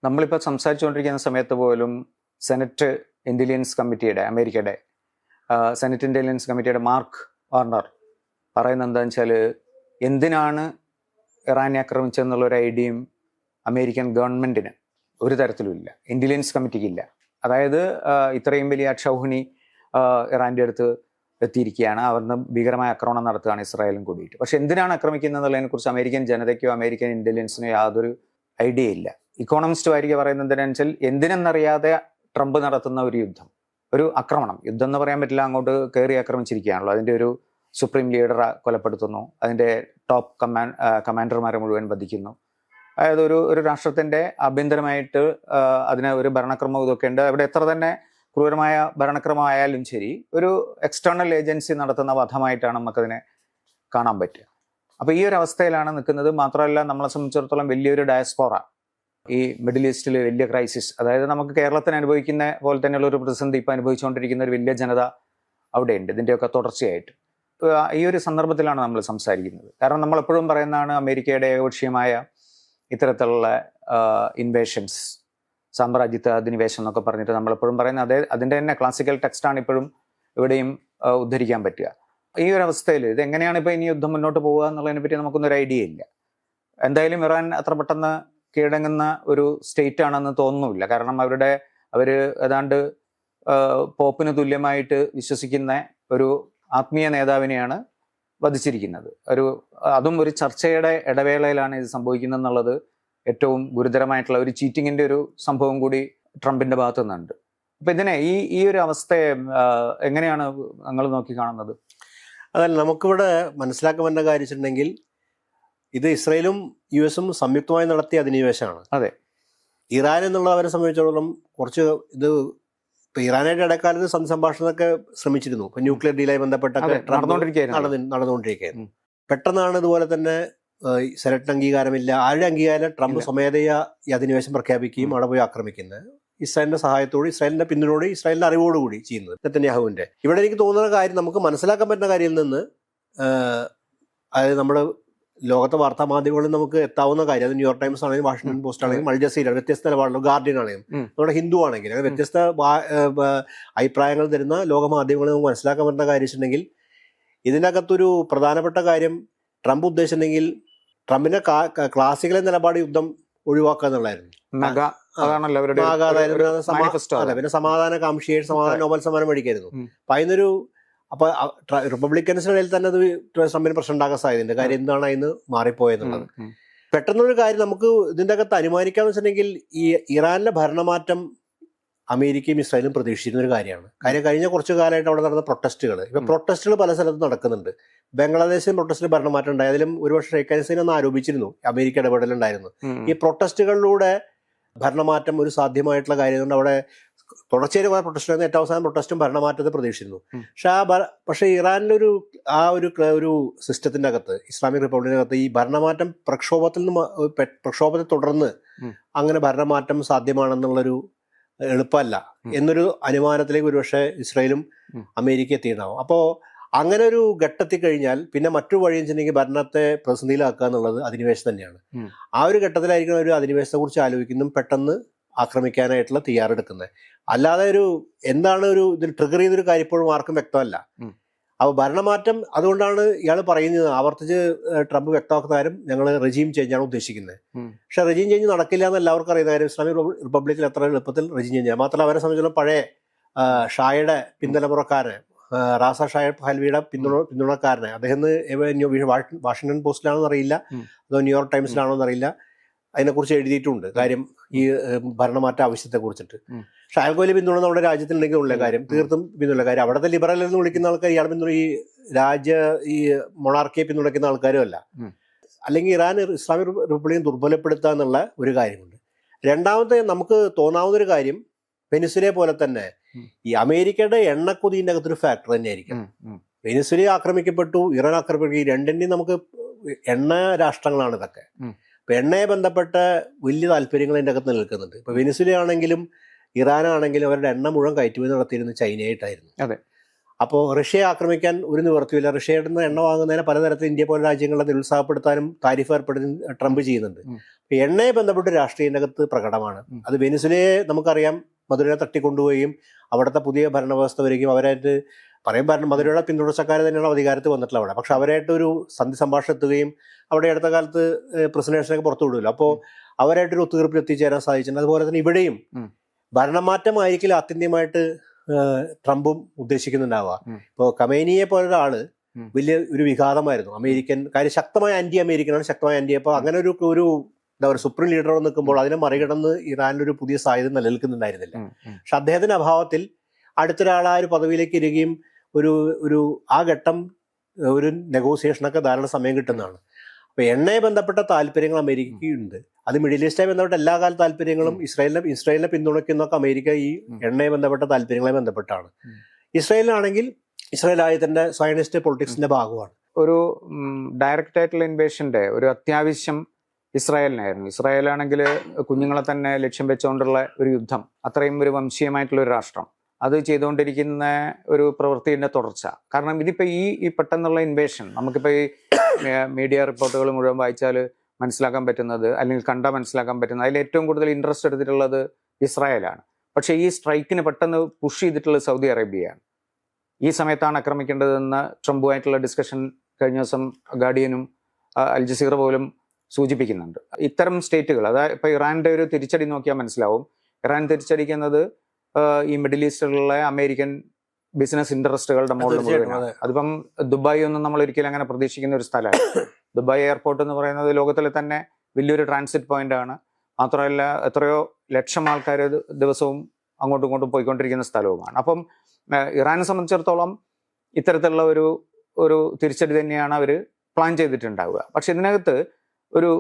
നമ്മളിപ്പോൾ സംസാരിച്ചുകൊണ്ടിരിക്കുന്ന സമയത്ത് പോലും സെനറ്റ് ഇന്റലിജൻസ് കമ്മിറ്റിയുടെ അമേരിക്കയുടെ സെനറ്റ് ഇന്റലിജൻസ് കമ്മിറ്റിയുടെ മാർക്ക് വാർണർ പറയുന്നത് എന്താണെന്ന് വെച്ചാൽ എന്തിനാണ് ഇറാനെ ആക്രമിച്ചതെന്നുള്ള ഒരു ഐഡിയയും അമേരിക്കൻ ഗവൺമെന്റിന് ഒരു തരത്തിലുമില്ല, ഇന്റലിജൻസ് കമ്മിറ്റിക്കില്ല. അതായത് ഇത്രയും വലിയ അക്ഷൗഹിണി ഇറാൻ്റെ അടുത്ത് എത്തിയിരിക്കുകയാണ്, അവിടുന്ന് ഭീകരമായ ആക്രമണം നടത്തുകയാണ് ഇസ്രായേലും കൂടിയിട്ട്. പക്ഷെ എന്തിനാണ് ആക്രമിക്കുന്നത് എന്നുള്ളതിനെ കുറിച്ച് അമേരിക്കൻ ജനതയ്ക്കോ അമേരിക്കൻ ഇന്റലിജൻസിനോ യാതൊരു ഐഡിയ ഇല്ല. ഇക്കോണമിസ്റ്റ് വാരിക പറയുന്നത് എന്താണെന്ന് വെച്ചാൽ എന്തിനെന്നറിയാതെ ട്രംപ് നടത്തുന്ന ഒരു യുദ്ധം, ഒരു ആക്രമണം, യുദ്ധം എന്ന് പറയാൻ പറ്റില്ല, അങ്ങോട്ട് കയറി ആക്രമിച്ചിരിക്കുകയാണല്ലോ. അതിൻ്റെ ഒരു സുപ്രീം ലീഡറെ കൊലപ്പെടുത്തുന്നു, അതിൻ്റെ ടോപ്പ് കമാൻഡർമാരെ മുഴുവൻ വധിക്കുന്നു. അതായത് ഒരു രാഷ്ട്രത്തിൻ്റെ ആഭ്യന്തരമായിട്ട് അതിന് ഒരു ഭരണക്രമം ഇതൊക്കെ ഉണ്ട്. അവിടെ എത്ര തന്നെ ക്രൂരമായ ഭരണക്രമമായാലും ശരി, ഒരു എക്സ്റ്റേണൽ ഏജൻസി നടത്തുന്ന വധമായിട്ടാണ് നമുക്കതിനെ കാണാൻ പറ്റുക. അപ്പോൾ ഈ ഒരു അവസ്ഥയിലാണ് നിൽക്കുന്നത്. മാത്രമല്ല, നമ്മളെ സംബന്ധിച്ചിടത്തോളം വലിയൊരു ഡയസ്പോറ ഈ മിഡിൽ ഈസ്റ്റിൽ വലിയ ക്രൈസിസ്, അതായത് നമുക്ക് കേരളത്തിന് അനുഭവിക്കുന്ന പോലെ തന്നെയുള്ള ഒരു പ്രതിസന്ധി ഇപ്പോൾ അനുഭവിച്ചുകൊണ്ടിരിക്കുന്ന ഒരു വലിയ ജനത അവിടെയുണ്ട്, ഇതിൻ്റെയൊക്കെ തുടർച്ചയായിട്ട്. ഈ ഒരു സന്ദർഭത്തിലാണ് നമ്മൾ സംസാരിക്കുന്നത്. കാരണം നമ്മളെപ്പോഴും പറയുന്നതാണ് അമേരിക്കയുടെ ഏകപക്ഷീയമായ ഇത്തരത്തിലുള്ള ഇൻവേഷൻസ്, സാമ്രാജ്യത്വ അധിനിവേശം എന്നൊക്കെ പറഞ്ഞിട്ട് നമ്മളെപ്പോഴും പറയുന്നത് അതിൻ്റെ തന്നെ ക്ലാസിക്കൽ ടെക്സ്റ്റാണ് ഇപ്പോഴും ഇവിടെയും ഉദ്ധരിക്കാൻ പറ്റുക. ഈ ഒരു അവസ്ഥയിൽ ഇത് എങ്ങനെയാണ് ഇപ്പോൾ ഇനി യുദ്ധം മുന്നോട്ട് പോവുക എന്നുള്ളതിനെ പറ്റി നമുക്കൊന്നും ഒരു ഐഡിയ ഇല്ല. എന്തായാലും ഇറാൻ അത്ര പെട്ടെന്ന് കീഴടങ്ങുന്ന ഒരു സ്റ്റേറ്റ് ആണെന്ന് തോന്നുന്നില്ല. കാരണം അവർ ഏതാണ്ട് പോപ്പിന് തുല്യമായിട്ട് വിശ്വസിക്കുന്ന ഒരു ആത്മീയ നേതാവിനെയാണ് വധിച്ചിരിക്കുന്നത്. അതും ഒരു ചർച്ചയുടെ ഇടവേളയിലാണ് ഇത് സംഭവിക്കുന്നത് എന്നുള്ളത് ഏറ്റവും ഗുരുതരമായിട്ടുള്ള ഒരു ചീറ്റിങ്ങിന്റെ ഒരു സംഭവം കൂടി ട്രംപിന്റെ ഭാഗത്തു നിന്നുണ്ട്. അപ്പൊ ഇതിനെ ഈ ഒരു അവസ്ഥയെ എങ്ങനെയാണ് നിങ്ങൾ നോക്കി കാണുന്നത്? അതല്ല, നമുക്കിവിടെ മനസ്സിലാക്കാൻ പറ്റുന്ന കാര്യം വെച്ചിട്ടുണ്ടെങ്കിൽ ഇത് ഇസ്രയേലും യു എസും സംയുക്തമായി നടത്തിയ അധിനിവേശമാണ്. അതെ. ഇറാൻ എന്നുള്ളവരെ സംബന്ധിച്ചിടത്തോളം കുറച്ച് ഇത് ഇപ്പൊ ഇറാനായിട്ട് ഇടക്കാലത്ത് സന്ധി സംഭാഷണമൊക്കെ ശ്രമിച്ചിരുന്നു. ഇപ്പൊ ന്യൂക്ലിയർ ഡീലായി ബന്ധപ്പെട്ടൊക്കെ നടന്നുകൊണ്ടിരിക്കുകയായിരുന്നു. പെട്ടെന്നാണ് ഇതുപോലെ തന്നെ സെനറ്റ് അംഗീകാരമില്ല, ആരുടെ അംഗീകാരം, ട്രംപ് സ്വമേധയാ ഈ അധിനിവേശം പ്രഖ്യാപിക്കുകയും അവിടെ പോയി ആക്രമിക്കുന്നത്, ഇസ്രായേലിന്റെ സഹായത്തോട്, ഇസ്രായേലിന്റെ പിന്തുണയോട്, ഇസ്രായേലിന്റെ അറിവോടുകൂടി ചെയ്യുന്നത് നെതന്യാഹുവിന്റെ. ഇവിടെ എനിക്ക് തോന്നുന്ന കാര്യം, നമുക്ക് മനസ്സിലാക്കാൻ പറ്റുന്ന കാര്യത്തിൽ നിന്ന്, അതായത് നമ്മുടെ ലോകത്തെ വാർത്താ മാധ്യമങ്ങളിൽ നമുക്ക് എത്താവുന്ന കാര്യം, അത് ന്യൂയോർക്ക് ടൈംസ് ആണെങ്കിലും വാഷിംഗ്ടൺ പോസ്റ്റ് ആണെങ്കിലും അൽ ജസീര, വ്യത്യസ്ത നിലപാടുള്ള ഗാർഡിയൻ ആണെങ്കിലും നമ്മുടെ ഹിന്ദു ആണെങ്കിലും അങ്ങനെ വ്യത്യസ്ത അഭിപ്രായങ്ങൾ തരുന്ന ലോകമാധ്യമങ്ങളിൽ നമുക്ക് മനസ്സിലാക്കാൻ പറ്റുന്ന കാര്യം വെച്ചിട്ടുണ്ടെങ്കിൽ, ഇതിനകത്തൊരു പ്രധാനപ്പെട്ട കാര്യം ട്രംപ് ഉദ്ദേശിച്ചിട്ടുണ്ടെങ്കിൽ ട്രംപിന്റെ ക്ലാസിക്കൽ നിലപാട് യുദ്ധം ഒഴിവാക്കുക എന്നുള്ളായിരുന്നു. പിന്നെ സമാധാനകാംക്ഷിയായിട്ട് സമാധാന നോബൽ സമ്മാനം മേടിക്കായിരുന്നു. അപ്പൊ അതിനൊരു റിപ്പബ്ലിക്കൻസിനിടയിൽ തന്നെ അത് ട്രംപിന് പ്രശ്നം ഉണ്ടാക്കാൻ സാധ്യതയുണ്ട്. കാര്യം എന്താണ് അതിന് മാറിപ്പോയെന്നുള്ളത്. പെട്ടെന്നൊരു കാര്യം നമുക്ക് ഇതിന്റെ അകത്ത് അനുമാനിക്കാന്ന് വെച്ചിട്ടുണ്ടെങ്കിൽ, ഈ ഇറാനിലെ ഭരണമാറ്റം അമേരിക്കയും ഇസ്രായേലും പ്രതീക്ഷിച്ചിരുന്ന ഒരു കാര്യമാണ്. കഴിഞ്ഞ കുറച്ചു കാലമായിട്ട് അവിടെ നടന്ന പ്രൊട്ടസ്റ്റുകൾ പല സ്ഥലത്തും നടക്കുന്നുണ്ട്. ബംഗ്ലാദേശിലും പ്രൊട്ടസ്റ്റിൽ ഭരണമാറ്റം ഉണ്ടായി. അതിലും ഒരുപക്ഷെ ഷെയ്ഖ് ഹസീന എന്ന് ആരോപിച്ചിരുന്നു അമേരിക്ക ഇടപെടലുണ്ടായിരുന്നു. ഈ പ്രൊട്ടസ്റ്റുകളിലൂടെ ഭരണമാറ്റം ഒരു സാധ്യമായിട്ടുള്ള കാര്യം. അവിടെ തുടർച്ചയായി കുറെ പ്രൊട്ടസ്റ്റ് ആയിരുന്നു. ഏറ്റവും അവസാനം പ്രൊട്ടസ്റ്റും ഭരണമാറ്റത്തെ പ്രതീക്ഷിച്ചിരുന്നു. പക്ഷേ ഇറാനിലൊരു ഒരു സിസ്റ്റത്തിന്റെ അകത്ത്, ഇസ്ലാമിക് റിപ്പബ്ലിക്കിന്റെ അകത്ത് ഈ ഭരണമാറ്റം പ്രക്ഷോഭത്തെ തുടർന്ന് അങ്ങനെ ഭരണമാറ്റം സാധ്യമാണെന്നുള്ളൊരു എളുപ്പമല്ല എന്നൊരു അനുമാനത്തിലേക്ക് ഒരുപക്ഷെ ഇസ്രായേലും അമേരിക്ക എത്തിയിട്ടുണ്ടാവും. അപ്പോൾ അങ്ങനെ ഒരു ഘട്ടത്തിൽ കഴിഞ്ഞാൽ പിന്നെ മറ്റൊരു വഴി വെച്ചിട്ടുണ്ടെങ്കിൽ ഭരണത്തെ പ്രതിസന്ധിയിലാക്കുക എന്നുള്ളത് അധിനിവേശം തന്നെയാണ്. ആ ഒരു ഘട്ടത്തിലായിരിക്കും ഒരു അധിനിവേശത്തെ കുറിച്ച് ആലോചിക്കുന്നതും പെട്ടെന്ന് ആക്രമിക്കാനായിട്ടുള്ള തയ്യാറെടുക്കുന്നത്. അല്ലാതെ എന്താണ് ഇതിൽ ട്രിഗർ ചെയ്തൊരു കാര്യം ഇപ്പോഴും ആർക്കും വ്യക്തമല്ല. അപ്പോൾ ഭരണമാറ്റം, അതുകൊണ്ടാണ് ഇയാൾ പറയുന്നത്, ആവർത്തിച്ച് ട്രംപ് വ്യക്തമാക്കുന്ന കാര്യം, ഞങ്ങൾ റെജീം ചേഞ്ചാണ് ഉദ്ദേശിക്കുന്നത്. പക്ഷെ റെജീം ചേഞ്ച് നടക്കില്ല എന്ന് എല്ലാവർക്കും അറിയുന്ന കാര്യം. ഇസ്ലാമിക് റിപ്പബ്ലിക്കിൽ എത്ര എളുപ്പത്തിൽ റെജീം ചേഞ്ച്, മാത്രമല്ല അവരെ സംബന്ധിച്ചുള്ള പഴയ ഷായുടെ പിന്തലമുറക്കാരനെ, റാസ ഷായ ഹൽവിയുടെ പിന്തുണക്കാരനെ, അദ്ദേഹം വാഷിംഗ്ടൺ പോസ്റ്റിലാണോ അറിയില്ല, അതോ ന്യൂയോർക്ക് ടൈംസിലാണോ എന്നറിയില്ല, അതിനെക്കുറിച്ച് എഴുതിയിട്ടുണ്ട് കാര്യം, ഈ ഭരണമാറ്റ ആവശ്യത്തെ കുറിച്ചിട്ട്. പക്ഷെ അയാൾക്കൊരു പിന്തുണ നമ്മുടെ രാജ്യത്തിലുണ്ടെങ്കിൽ ഉള്ള കാര്യം, തീർത്തും പിന്തുണ കാര്യം. അവിടുത്തെ ലിബറൽ എന്ന് വിളിക്കുന്ന ആൾക്കാർ ഇയാൾ പിന്തുണ ഈ മൊണാർക്കിയെ പിന്തുണയ്ക്കുന്ന ആൾക്കാരും അല്ല. അല്ലെങ്കിൽ ഇസ്ലാമിക് റിപ്പബ്ലിക്കിനെ ദുർബലപ്പെടുത്തുക എന്നുള്ള ഒരു കാര്യമുണ്ട്. രണ്ടാമത്തെ നമുക്ക് തോന്നാവുന്നൊരു കാര്യം, വെനിസ്വേലയെ പോലെ തന്നെ ഈ അമേരിക്കയുടെ എണ്ണക്കൊതിൻ്റെ അകത്തൊരു ഫാക്ടർ തന്നെയായിരിക്കും. വെനിസ്വേല ആക്രമിക്കപ്പെട്ടു, ഇറാൻ ആക്രമിക്കപ്പെട്ടു. ഈ രണ്ടിൻ്റെയും നമുക്ക് എണ്ണ രാഷ്ട്രങ്ങളാണ് ഇതൊക്കെ. ഇപ്പൊ എണ്ണയെ ബന്ധപ്പെട്ട വലിയ താല്പര്യങ്ങൾ അതിൻ്റെ അകത്ത് നിൽക്കുന്നുണ്ട്. ഇപ്പൊ വെനിസ്വേല ആണെങ്കിലും ഇറാനാണെങ്കിലും അവരുടെ എണ്ണ മുഴുവൻ കയറ്റുമതി നടത്തിയിരുന്നത് ചൈനയായിട്ടായിരുന്നു. അതെ. അപ്പോൾ റഷ്യയെ ആക്രമിക്കാൻ ഒരു നിവൃത്തിയില്ല. റഷ്യയുടെ എണ്ണ വാങ്ങുന്നതിനെ പലതരത്തിൽ ഇന്ത്യ പോലെ രാജ്യങ്ങളെ നിരുത്സാഹപ്പെടുത്താനും താരിഫ് ഏർപ്പെടുത്തി ട്രംപ് ചെയ്യുന്നുണ്ട്. എണ്ണയെ ബന്ധപ്പെട്ട് രാഷ്ട്രീയത്തിനകത്ത് പ്രകടമാണ്. അത് വെനിസുലയെ നമുക്കറിയാം, മധുരയെ തട്ടിക്കൊണ്ടുപോവുകയും അവിടുത്തെ പുതിയ ഭരണവ്യവസ്ഥ വരികയും അവരായിട്ട് മധുരയുടെ പിന്തുടർച്ചക്കാർ തന്നെയാണ് അധികാരത്തിൽ വന്നിട്ടുള്ളത് അവിടെ. പക്ഷെ അവരായിട്ട് ഒരു സന്ധി സംഭാഷണം എത്തുകയും അവിടെ അടുത്ത കാലത്ത് പ്രസിഡൻസിനൊക്കെ പുറത്തു വിടുമല്ലോ, അപ്പോൾ അവരായിട്ടൊരു ഒത്തുതീർപ്പിൽ എത്തിച്ചേരാൻ സാധിച്ചിട്ടുണ്ട്. അതുപോലെ തന്നെ ഇവിടെയും ഭരണമാറ്റമായിരിക്കില്ല ആത്യന്തികമായിട്ട് ട്രംപും ഉദ്ദേശിക്കുന്നുണ്ടാവുക. ഇപ്പോൾ ഖമേനിയെ പോലൊരാള് വലിയ ഒരു വിഘാതമായിരുന്നു അമേരിക്കൻ കാര്യം, ശക്തമായ ആന്റി അമേരിക്കനാണ്, ശക്തമായ ആന്റി. അപ്പോൾ അങ്ങനെ ഒരു എന്താ പറയുക സുപ്രീം ലീഡർ നിൽക്കുമ്പോൾ അതിനെ മറികടന്ന് ഇറാനിലൊരു പുതിയ സാധ്യത നിലനിൽക്കുന്നുണ്ടായിരുന്നില്ല. പക്ഷെ അദ്ദേഹത്തിന്റെ അഭാവത്തിൽ അടുത്തൊരാൾ ആ ഒരു പദവിയിലേക്ക് ഇരിക്കുകയും ഒരു ആ ഘട്ടം ഒരു നെഗോസിയേഷനൊക്കെ ധാരാളം സമയം കിട്ടുന്നതാണ്. അപ്പൊ എണ്ണയെ ബന്ധപ്പെട്ട താല്പര്യങ്ങൾ അമേരിക്കയ്ക്കുണ്ട്. അത് മിഡിൽ ഈസ്റ്റുമായി ബന്ധപ്പെട്ട എല്ലാ കാല താല്പര്യങ്ങളും ഇസ്രായേലിനെ പിന്തുണയ്ക്കുന്നൊക്കെ അമേരിക്ക ഈ എണ്ണയെ ബന്ധപ്പെട്ട താല്പര്യങ്ങളെ ബന്ധപ്പെട്ടാണ്. ഇസ്രായേലിനാണെങ്കിൽ ഇസ്രായേൽ ആയതിന്റെ സയനിസ്റ്റ് പൊളിറ്റിക്സിന്റെ ഭാഗമാണ്. ഒരു ഡയറക്റ്റ് ആയിട്ടുള്ള ഇൻവേഷന്റെ ഒരു അത്യാവശ്യം ഇസ്രായേലിനായിരുന്നു. ഇസ്രായേലാണെങ്കിൽ കുഞ്ഞുങ്ങളെ തന്നെ ലക്ഷ്യം വെച്ചുകൊണ്ടുള്ള ഒരു യുദ്ധം, അത്രയും ഒരു വംശീയമായിട്ടുള്ള ഒരു രാഷ്ട്രം, അത് ചെയ്തുകൊണ്ടിരിക്കുന്ന ഒരു പ്രവൃത്തിയുടെ തുടർച്ച. കാരണം ഇതിപ്പോൾ ഈ പെട്ടെന്നുള്ള ഇൻവേഷൻ നമുക്കിപ്പോൾ ഈ മീഡിയ റിപ്പോർട്ടുകൾ മുഴുവൻ വായിച്ചാൽ മനസ്സിലാക്കാൻ പറ്റുന്നത്, അല്ലെങ്കിൽ മനസ്സിലാക്കാൻ പറ്റുന്നത്, അതിൽ ഏറ്റവും കൂടുതൽ ഇൻട്രസ്റ്റ് എടുത്തിട്ടുള്ളത് ഇസ്രായേലാണ്. പക്ഷേ ഈ സ്ട്രൈക്കിന് പെട്ടെന്ന് പുഷ് ചെയ്തിട്ടുള്ളത് സൗദി അറേബ്യയാണ്. ഈ സമയത്താണ് ആക്രമിക്കേണ്ടതെന്ന് ട്രംപുമായിട്ടുള്ള ഡിസ്കഷൻ കഴിഞ്ഞ ദിവസം ഗാർഡിയനും അൽ ജസീറ പോലും സൂചിപ്പിക്കുന്നുണ്ട്. ഇത്തരം സ്റ്റേറ്റുകൾ, അതായത് ഇപ്പോൾ ഇറാന്റെ ഒരു തിരിച്ചടി നോക്കിയാൽ മനസ്സിലാവും. ഇറാൻ തിരിച്ചടിക്കുന്നത് ഈ മിഡിൽ ഈസ്റ്റിലുള്ള അമേരിക്കൻ ബിസിനസ് ഇൻട്രസ്റ്റുകളുടെ മുകളിൽ മുഴുവനാണ്. അതിപ്പം ദുബായ് ഒന്നും നമ്മൾ ഒരിക്കലും അങ്ങനെ പ്രതീക്ഷിക്കുന്ന ഒരു സ്ഥലമാണ്. ദുബായ് എയർപോർട്ട് എന്ന് പറയുന്നത് ലോകത്തിലെ തന്നെ വലിയൊരു ട്രാൻസിറ്റ് പോയിന്റ് ആണ്. മാത്രമല്ല എത്രയോ ലക്ഷം ആൾക്കാർ ദിവസവും അങ്ങോട്ടും ഇങ്ങോട്ടും പോയിക്കൊണ്ടിരിക്കുന്ന സ്ഥലവുമാണ്. അപ്പം ഇറാനെ സംബന്ധിച്ചിടത്തോളം ഇത്തരത്തിലുള്ള ഒരു തിരിച്ചടി തന്നെയാണ് അവർ പ്ലാൻ ചെയ്തിട്ടുണ്ടാവുക. പക്ഷെ ഇതിനകത്ത് ഒരു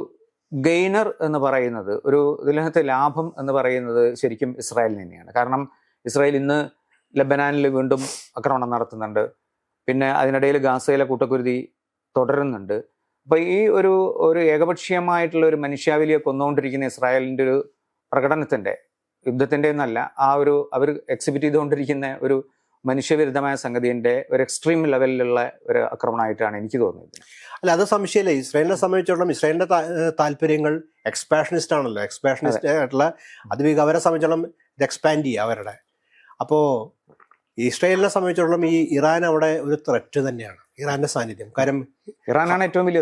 ഗെയിനർ എന്ന് പറയുന്നത്, ഇതിനകത്ത് ലാഭം എന്ന് പറയുന്നത് ശരിക്കും ഇസ്രായേലിന് തന്നെയാണ്. കാരണം ഇസ്രായേൽ ഇന്ന് ലബനാനിൽ വീണ്ടും ആക്രമണം നടത്തുന്നുണ്ട്. പിന്നെ അതിനിടയിൽ ഗാസയിലെ കൂട്ടക്കുരുതി തുടരുന്നുണ്ട്. അപ്പോൾ ഈ ഒരു ഏകപക്ഷീയമായിട്ടുള്ള ഒരു മനുഷ്യാവലിയെ കൊന്നുകൊണ്ടിരിക്കുന്ന ഇസ്രായേലിൻ്റെ ഒരു പ്രകടനത്തിൻ്റെ, യുദ്ധത്തിൻ്റെ എന്നല്ല, അവർ എക്സിബിറ്റ് ചെയ്തുകൊണ്ടിരിക്കുന്ന ഒരു മനുഷ്യവിരുദ്ധമായ സംഗതിൻ്റെ ഒരു എക്സ്ട്രീം ലെവലിലുള്ള ഒരു ആക്രമണമായിട്ടാണ് എനിക്ക് തോന്നുന്നത്. അല്ല, അത് സംശയമില്ല. ഇസ്രായേലിനെ സംബന്ധിച്ചിടത്തോളം ഇസ്രായേലിന്റെ താല്പര്യങ്ങൾ എക്സ്പാഷനിസ്റ്റ് ആണല്ലോ. എക്സ്പാഷനിസ്റ്റ് ആയിട്ടുള്ള അവരെ സംബന്ധിച്ചിടത്തോളം ഇത് എക്സ്പാൻഡ് ചെയ്യുക അവരുടെ. അപ്പോൾ ഇസ്രായേലിനെ സംബന്ധിച്ചിടത്തോളം ഈ ഇറാൻ അവിടെ ഒരു ത്രെറ്റ് തന്നെയാണ്, ഇറാന്റെ സാന്നിധ്യം. കാരണം ഇറാനാണ് ഏറ്റവും വലിയ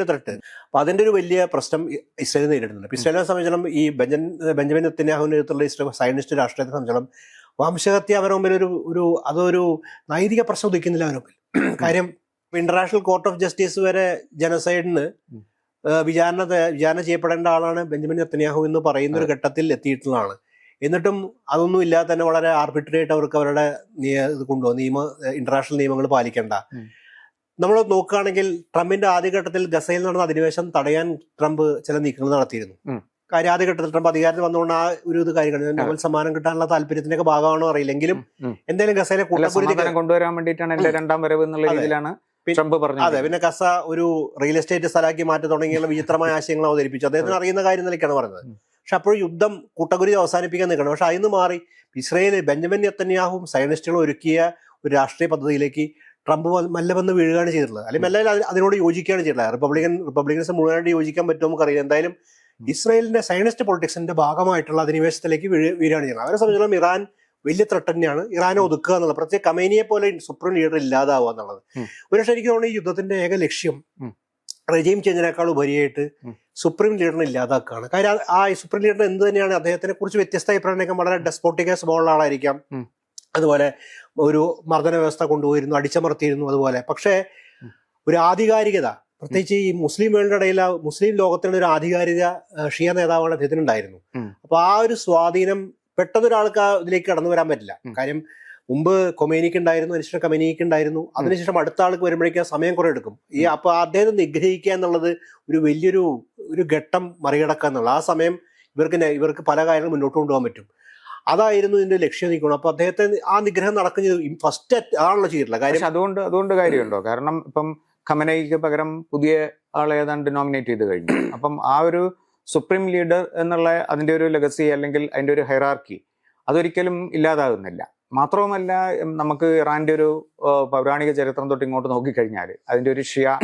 ത്രെറ്റ്. അപ്പൊ അതിന്റെ ഒരു വലിയ പ്രശ്നം ഇസ്രായേൽ നേരിടുന്നുണ്ട്. അപ്പൊ ഇസ്രായേലിനെ സംബന്ധിച്ചിടത്തോളം ഈ ബെഞ്ചമിൻ നെതന്യാഹുവിന്റെ നേതൃത്വത്തിലുള്ള സയനിസ്റ്റ് രാഷ്ട്രീയത്തെ സംബന്ധിച്ചിടത്തോളം വംശഹത്യ അവരുടെ മുമ്പിൽ അതൊരു നൈതിക പ്രശ്നം ഉദിക്കുന്നില്ല അവരുടെ മുമ്പിൽ. കാര്യം ഇന്റർനാഷണൽ കോർട്ട് ഓഫ് ജസ്റ്റിസ് വരെ ജനസൈഡിന് വിചാരണ ചെയ്യപ്പെടേണ്ട ആളാണ് ബെഞ്ചമിൻ നെതന്യാഹു എന്ന് പറയുന്ന ഒരു ഘട്ടത്തിൽ എത്തിയിട്ടുള്ളതാണ്. എന്നിട്ടും അതൊന്നും ഇല്ലാതെ തന്നെ വളരെ ആർബിട്രറി ആയിട്ട് അവർക്ക് അവരുടെ ഇത് കൊണ്ടുപോകും, ഇന്റർനാഷണൽ നിയമങ്ങൾ പാലിക്കേണ്ട. നമ്മൾ നോക്കുകയാണെങ്കിൽ ട്രംപിന്റെ ആദ്യഘട്ടത്തിൽ ഗസയിൽ നടന്ന അധിനിവേശം തടയാൻ ട്രംപ് ചില നീക്കങ്ങൾ നടത്തിയിരുന്നു. കാര്യം ആദ്യഘട്ടത്തിൽ ട്രംപ് അധികാരത്തിൽ വന്നുകൊണ്ട് ആ ഒരു കാര്യമാണ്, നോബൽ സമ്മാനം കിട്ടാനുള്ള താല്പര്യത്തിനൊക്കെ ഭാഗമാണോ അറിയില്ലെങ്കിലും എന്തായാലും ഗസയിലെ കൂട്ടക്കുരുതി കൊണ്ടുവരാൻ വേണ്ടിയിട്ടാണ് രണ്ടാം വരവ് എന്നുള്ള രീതിയിലാണ് ട്രംപ് പറഞ്ഞത്. അതെ, പിന്നെ ഗസ ഒരു റിയൽ എസ്റ്റേറ്റ് സ്ഥലമാക്കി മാറ്റി തുടങ്ങിയുള്ള വിചിത്രമായ ആശയങ്ങൾ അവതരിപ്പിച്ചു. അദ്ദേഹത്തിന് അറിയുന്ന കാര്യം നിലയ്ക്കാണ് പറഞ്ഞത്. പക്ഷെ അപ്പോൾ യുദ്ധം കൂട്ടക്കുരുതി അവസാനിപ്പിക്കാൻ നിൽക്കണം. പക്ഷെ അതിന് മാറി ഇസ്രായേൽ ബെഞ്ചമിൻ നെതന്യാഹുവും സയനിസ്റ്റുകളും ഒരുക്കിയ ഒരു രാഷ്ട്രീയ പദ്ധതിയിലേക്ക് ട്രംപ് മെല്ലെ വന്ന് വീഴുകയാണ് ചെയ്തിട്ടുള്ളത്. അല്ലെങ്കിൽ മെല്ലെ അതിനോട് യോജിക്കുകയാണ് ചെയ്തിട്ടുള്ളത്. റിപ്പബ്ലിക്കൻസ് മുഴുവനായിട്ട് യോജിക്കാൻ പറ്റുമോ നമുക്കറിയാം. എന്തായാലും ഇസ്രായേലിന്റെ സയനിസ്റ്റ് പൊളിറ്റിക്സിന്റെ ഭാഗമായിട്ടുള്ള അധിനിവേശത്തിലേക്ക് വീഴുകയാണ് ചെയ്യുന്നത്. അവരെ സംബന്ധിച്ചിടത്തോളം ഇറാൻ വലിയ ത്രെട്ട് തന്നെയാണ്. ഇറാനെ ഒതുക്കുക എന്നുള്ളത്, പ്രത്യേക ഖമേനിയെ പോലെ സുപ്രീം ലീഡർ ഇല്ലാതാവുക എന്നുള്ളത്. ഒരുപക്ഷെ എനിക്ക് തോന്നുന്നു ഈ യുദ്ധത്തിന്റെ ഏക ലക്ഷ്യം റെജീം ചേഞ്ചിനേക്കാൾ ഉപരിയായിട്ട് സുപ്രീം ലീഡറിനെ ഇല്ലാതാക്കുകയാണ്. കാര്യം ആ സുപ്രീം ലീഡർ എന്ത് തന്നെയാണ്, അദ്ദേഹത്തിനെ കുറിച്ച് വ്യത്യസ്ത അഭിപ്രായം, വളരെ ഡെസ്പോട്ടിക് സ്വഭാവമുള്ള ആളായിരിക്കാം, അതുപോലെ ഒരു മർദ്ദന വ്യവസ്ഥ കൊണ്ടുപോയിരുന്നു, അടിച്ചമർത്തിയിരുന്നു അതുപോലെ. പക്ഷേ ഒരു ആധികാരികത, പ്രത്യേകിച്ച് ഈ മുസ്ലിം വേൾഡിന്റെ ഇടയിൽ മുസ്ലിം ലോകത്തിന്റെ ഒരു ആധികാരിക ഷിയ നേതാവാണ് അദ്ദേഹത്തിനുണ്ടായിരുന്നു. അപ്പൊ ആ ഒരു സ്വാധീനം പെട്ടെന്നൊരാൾക്ക് ഇതിലേക്ക് കടന്നു വരാൻ പറ്റില്ല. കാര്യം മുമ്പ് കൊമേനിക്ക് ഉണ്ടായിരുന്നു, അതിനുശേഷം ഖമേനിക്ക് ഉണ്ടായിരുന്നു, അതിനുശേഷം അടുത്ത ആൾക്ക് വരുമ്പോഴേക്കും സമയം കുറെ എടുക്കും. അപ്പൊ അദ്ദേഹത്തെ നിഗ്രഹിക്കുക എന്നുള്ളത് ഒരു വലിയൊരു ഘട്ടം മറികടക്കുക എന്നുള്ള ആ സമയം ഇവർക്ക് പല കാര്യങ്ങളും മുന്നോട്ട് കൊണ്ടുപോകാൻ പറ്റും. അതായിരുന്നു ഇതിന്റെ ലക്ഷ്യം നിൽക്കണം. അപ്പൊ അദ്ദേഹത്തെ ആ നിഗ്രഹം നടക്കുന്നത് ഫസ്റ്റ് ആണല്ലോ ചെയ്തിട്ടുള്ള കാര്യം. അതുകൊണ്ട് കാര്യമുണ്ടോ? കാരണം ഇപ്പം ഖമനയ്ക്ക് പകരം പുതിയ ആളെ ഏതാണ്ട് നോമിനേറ്റ് ചെയ്ത് കഴിഞ്ഞു. അപ്പം ആ ഒരു സുപ്രീം ലീഡർ എന്നുള്ള അതിൻ്റെ ഒരു ലെഗസി അല്ലെങ്കിൽ അതിൻ്റെ ഒരു ഹൈറാർക്കി അതൊരിക്കലും ഇല്ലാതാകുന്നില്ല. മാത്രവുമല്ല, നമുക്ക് ഇറാന്റെ ഒരു പൗരാണിക ചരിത്രം തൊട്ട് ഇങ്ങോട്ട് നോക്കിക്കഴിഞ്ഞാൽ, അതിൻ്റെ ഒരു ഷിയ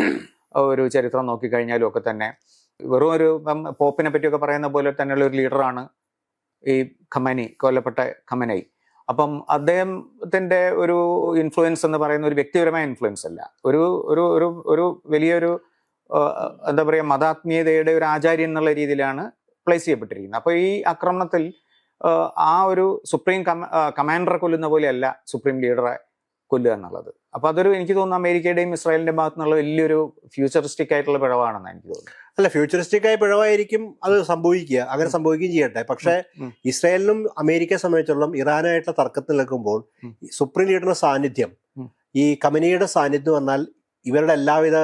ഒരു ചരിത്രം നോക്കിക്കഴിഞ്ഞാലും ഒക്കെ തന്നെ വെറും ഒരു പോപ്പിനെ പറ്റിയൊക്കെ പറയുന്ന പോലെ തന്നെയുള്ള ഒരു ലീഡറാണ് ഈ ഖമനി, കൊല്ലപ്പെട്ട ഖമനൈ. അപ്പം അദ്ദേഹത്തിന്റെ ഒരു ഇൻഫ്ലുവൻസ് എന്ന് പറയുന്ന ഒരു വ്യക്തിപരമായ ഇൻഫ്ലുവൻസ് അല്ല, ഒരു ഒരു ഒരു ഒരു വലിയൊരു എന്താ പറയുക, മതാത്മീയതയുടെ ഒരു ആചാര്യൻ എന്നുള്ള രീതിയിലാണ് പ്ലേസ് ചെയ്യപ്പെട്ടിരിക്കുന്നത്. അപ്പോൾ ഈ ആക്രമണത്തിൽ ആ ഒരു സുപ്രീം കമാൻഡറെ കൊല്ലുന്ന പോലെയല്ല സുപ്രീം ലീഡറെ കൊല്ലുക എന്നുള്ളത്. അപ്പൊ അതൊരു, എനിക്ക് തോന്നുന്നു, അമേരിക്കയുടെയും ഇസ്രായേലിന്റെ ഭാഗത്തു നിന്നുള്ള വലിയൊരു ഫ്യൂച്ചറിസ്റ്റിക് ആയിട്ടുള്ള പിഴവാണെന്ന് എനിക്ക് തോന്നുന്നു. അല്ല, ഫ്യൂച്ചറിസ്റ്റിക് ആയ പിഴവായിരിക്കും അത് സംഭവിക്കുക, അങ്ങനെ സംഭവിക്കുകയും ചെയ്യട്ടെ. പക്ഷേ ഇസ്രായേലിനും അമേരിക്കയെ സംബന്ധിച്ചിടത്തോളം ഇറാനായിട്ടുള്ള തർക്കത്തിൽ നിൽക്കുമ്പോൾ സുപ്രീം ലീഡറിന്റെ സാന്നിധ്യം, ഈ ഖമനിയുടെ സാന്നിധ്യം വന്നാൽ ഇവരുടെ എല്ലാവിധ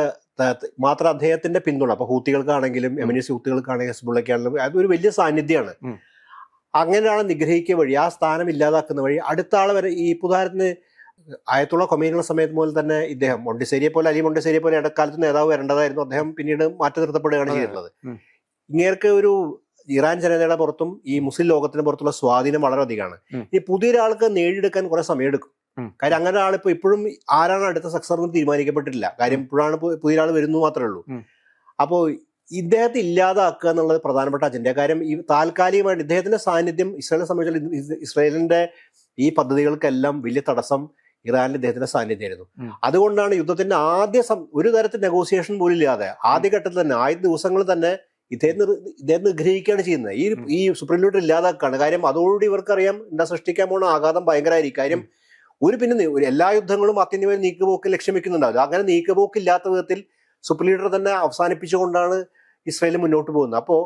മാത്രം അദ്ദേഹത്തിന്റെ പിന്തുണ, അപ്പൊ ഹൂത്തികൾക്കാണെങ്കിലും യെമനീസ് ഹൂത്തികൾക്കാണെങ്കിലും ഹെസ്ബുള്ളയ്ക്കാണെങ്കിലും അതൊരു വലിയ സാന്നിധ്യമാണ്. അങ്ങനെയാണ് നിഗ്രഹിക്കുക വഴി, ആ സ്ഥാനം ഇല്ലാതാക്കുന്ന വഴി അടുത്ത ആളെ വരെ, ഈ ഉദാഹരണത്തിന് ആയത്തുള്ള കൊമേനിയുള്ള സമയത്ത് മുതൽ തന്നെ ഇദ്ദേഹം മൊണ്ടിസേരിയെ പോലെ, അലി മൊണ്ടിസേരിയെ പോലെ ഇടക്കാലത്ത് നേതാവ് വരേണ്ടതായിരുന്നു. അദ്ദേഹം പിന്നീട് മാറ്റി നിർത്തപ്പെടുകയാണ് ചെയ്തിട്ടുള്ളത്. ഇങ്ങേർക്ക് ഒരു ഇറാൻ ജനതയുടെ പുറത്തും ഈ മുസ്ലിം ലോകത്തിന് പുറത്തുള്ള സ്വാധീനം വളരെ അധികമാണ്. ഈ പുതിയൊരാൾക്ക് നേടിയെടുക്കാൻ കുറെ സമയമെടുക്കും. കാര്യം അങ്ങനെ ആളിപ്പോ ഇപ്പോഴും ആരാണ് അടുത്ത സക്സർ എന്ന് തീരുമാനിക്കപ്പെട്ടിട്ടില്ല. കാര്യം ഇപ്പോഴാണ് പുതിയൊരാൾ വരുന്നു മാത്രമേ ഉള്ളൂ. അപ്പോൾ ഇദ്ദേഹത്തെ ഇല്ലാതാക്കുക എന്നുള്ളത് പ്രധാനപ്പെട്ട അജണ്ട. കാര്യം ഈ താൽക്കാലികമായിട്ട് ഇദ്ദേഹത്തിന്റെ സാന്നിധ്യം ഇസ്രായേലിനെ സംബന്ധിച്ചാൽ ഇസ്രായേലിന്റെ ഈ പദ്ധതികൾക്കെല്ലാം വലിയ തടസ്സം ഇറാനിൽ ഇദ്ദേഹത്തിന്റെ സാന്നിധ്യമായിരുന്നു. അതുകൊണ്ടാണ് യുദ്ധത്തിന്റെ ഒരു തരത്തിൽ നെഗോസിയേഷൻ പോലും ഇല്ലാതെ ആദ്യഘട്ടത്തിൽ തന്നെ, ആദ്യ ദിവസങ്ങളിൽ തന്നെ ഇദ്ദേഹം നിഗ്രഹിക്കുകയാണ് ചെയ്യുന്നത്. ഈ സുപ്രീം ലീഡർ ഇല്ലാതാക്കുകയാണ്. കാര്യം അതോടുകൂടി ഇവർക്കറിയാം എന്താ സൃഷ്ടിക്കാൻ പോകുന്ന ആഘാതം ഭയങ്കരമായിരിക്കും. കാര്യം എല്ലാ യുദ്ധങ്ങളും അത്യന്തികമായി നീക്കുപോക്ക് ലക്ഷ്യം വെക്കുന്നുണ്ടാവില്ല. അങ്ങനെ നീക്കുപോക്കില്ലാത്ത വിധത്തിൽ സുപ്രീം ലീഡർ തന്നെ അവസാനിപ്പിച്ചുകൊണ്ടാണ് ഇസ്രായേൽ മുന്നോട്ട് പോകുന്നത്. അപ്പോൾ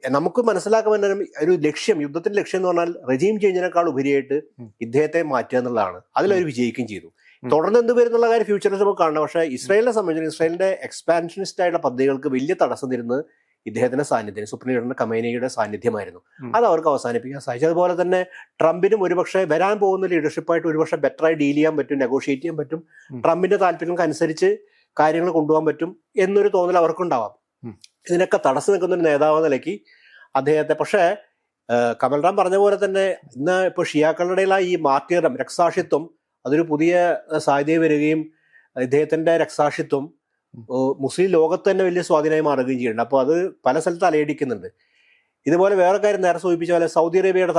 നമുക്ക് മനസ്സിലാക്കാൻ പറ്റുന്ന ഒരു ലക്ഷ്യം, യുദ്ധത്തിന്റെ ലക്ഷ്യം എന്ന് പറഞ്ഞാൽ റെജീം ചേഞ്ചിനേക്കാൾ ഉപരിയായിട്ട് ഇദ്ദേഹത്തെ മാറ്റുക എന്നുള്ളതാണ്. അതിലവർ വിജയിക്കുകയും ചെയ്തു. തുടർന്ന് എന്ത് വരുന്നുള്ള കാര്യം ഫ്യൂച്ചറിൽ നമുക്ക് കാണണം. പക്ഷേ ഇസ്രായേലിനെ സംബന്ധിച്ച് ഇസ്രായേലിന്റെ എക്സ്പാൻഷനിസ്റ്റ് ആയിട്ടുള്ള പദ്ധതികൾക്ക് വലിയ തടസ്സം തരുന്നത് ഇദ്ദേഹത്തിന്റെ സാന്നിധ്യം, സുപ്രീം ലീഡറിന്റെ ഖമേനിയുടെ സാന്നിധ്യമായിരുന്നു. അത് അവർക്ക് അവസാനിപ്പിക്കാൻ സാധിച്ചു. അതുപോലെ തന്നെ ട്രംപിനും ഒരുപക്ഷെ വരാൻ പോകുന്ന ലീഡർഷിപ്പായിട്ട് ഒരുപക്ഷെ ബെറ്ററായി ഡീൽ ചെയ്യാൻ പറ്റും, നെഗോഷിയേറ്റ് ചെയ്യാൻ പറ്റും, ട്രംപിന്റെ താല്പര്യങ്ങൾക്ക് അനുസരിച്ച് കാര്യങ്ങൾ കൊണ്ടുപോകാൻ പറ്റും എന്നൊരു തോന്നൽ അവർക്കുണ്ടാവാം. ഇതിനൊക്കെ തടസ്സം നിൽക്കുന്ന ഒരു നേതാവ് നിലയ്ക്ക് അദ്ദേഹത്തെ, പക്ഷേ കമൽറാം പറഞ്ഞ പോലെ തന്നെ ഇന്ന് ഇപ്പോൾ ഷിയാക്കളുടെ ഇടയിലുള്ള ഈ മാർട്ടിയറും രക്തസാക്ഷിത്വം അതൊരു പുതിയ സാധ്യത വരികയും ഇദ്ദേഹത്തിന്റെ രക്തസാക്ഷിത്വം മുസ്ലിം ലോകത്ത് തന്നെ വലിയ സ്വാധീനമായി മാറുകയും ചെയ്യുന്നുണ്ട്. അപ്പോൾ അത് പല സ്ഥലത്ത് അലയടിക്കുന്നുണ്ട്. ഇതുപോലെ വേറെ കാര്യം നേരെ സൂചിപ്പിച്ച പോലെ സൗദി അറേബ്യയുടെ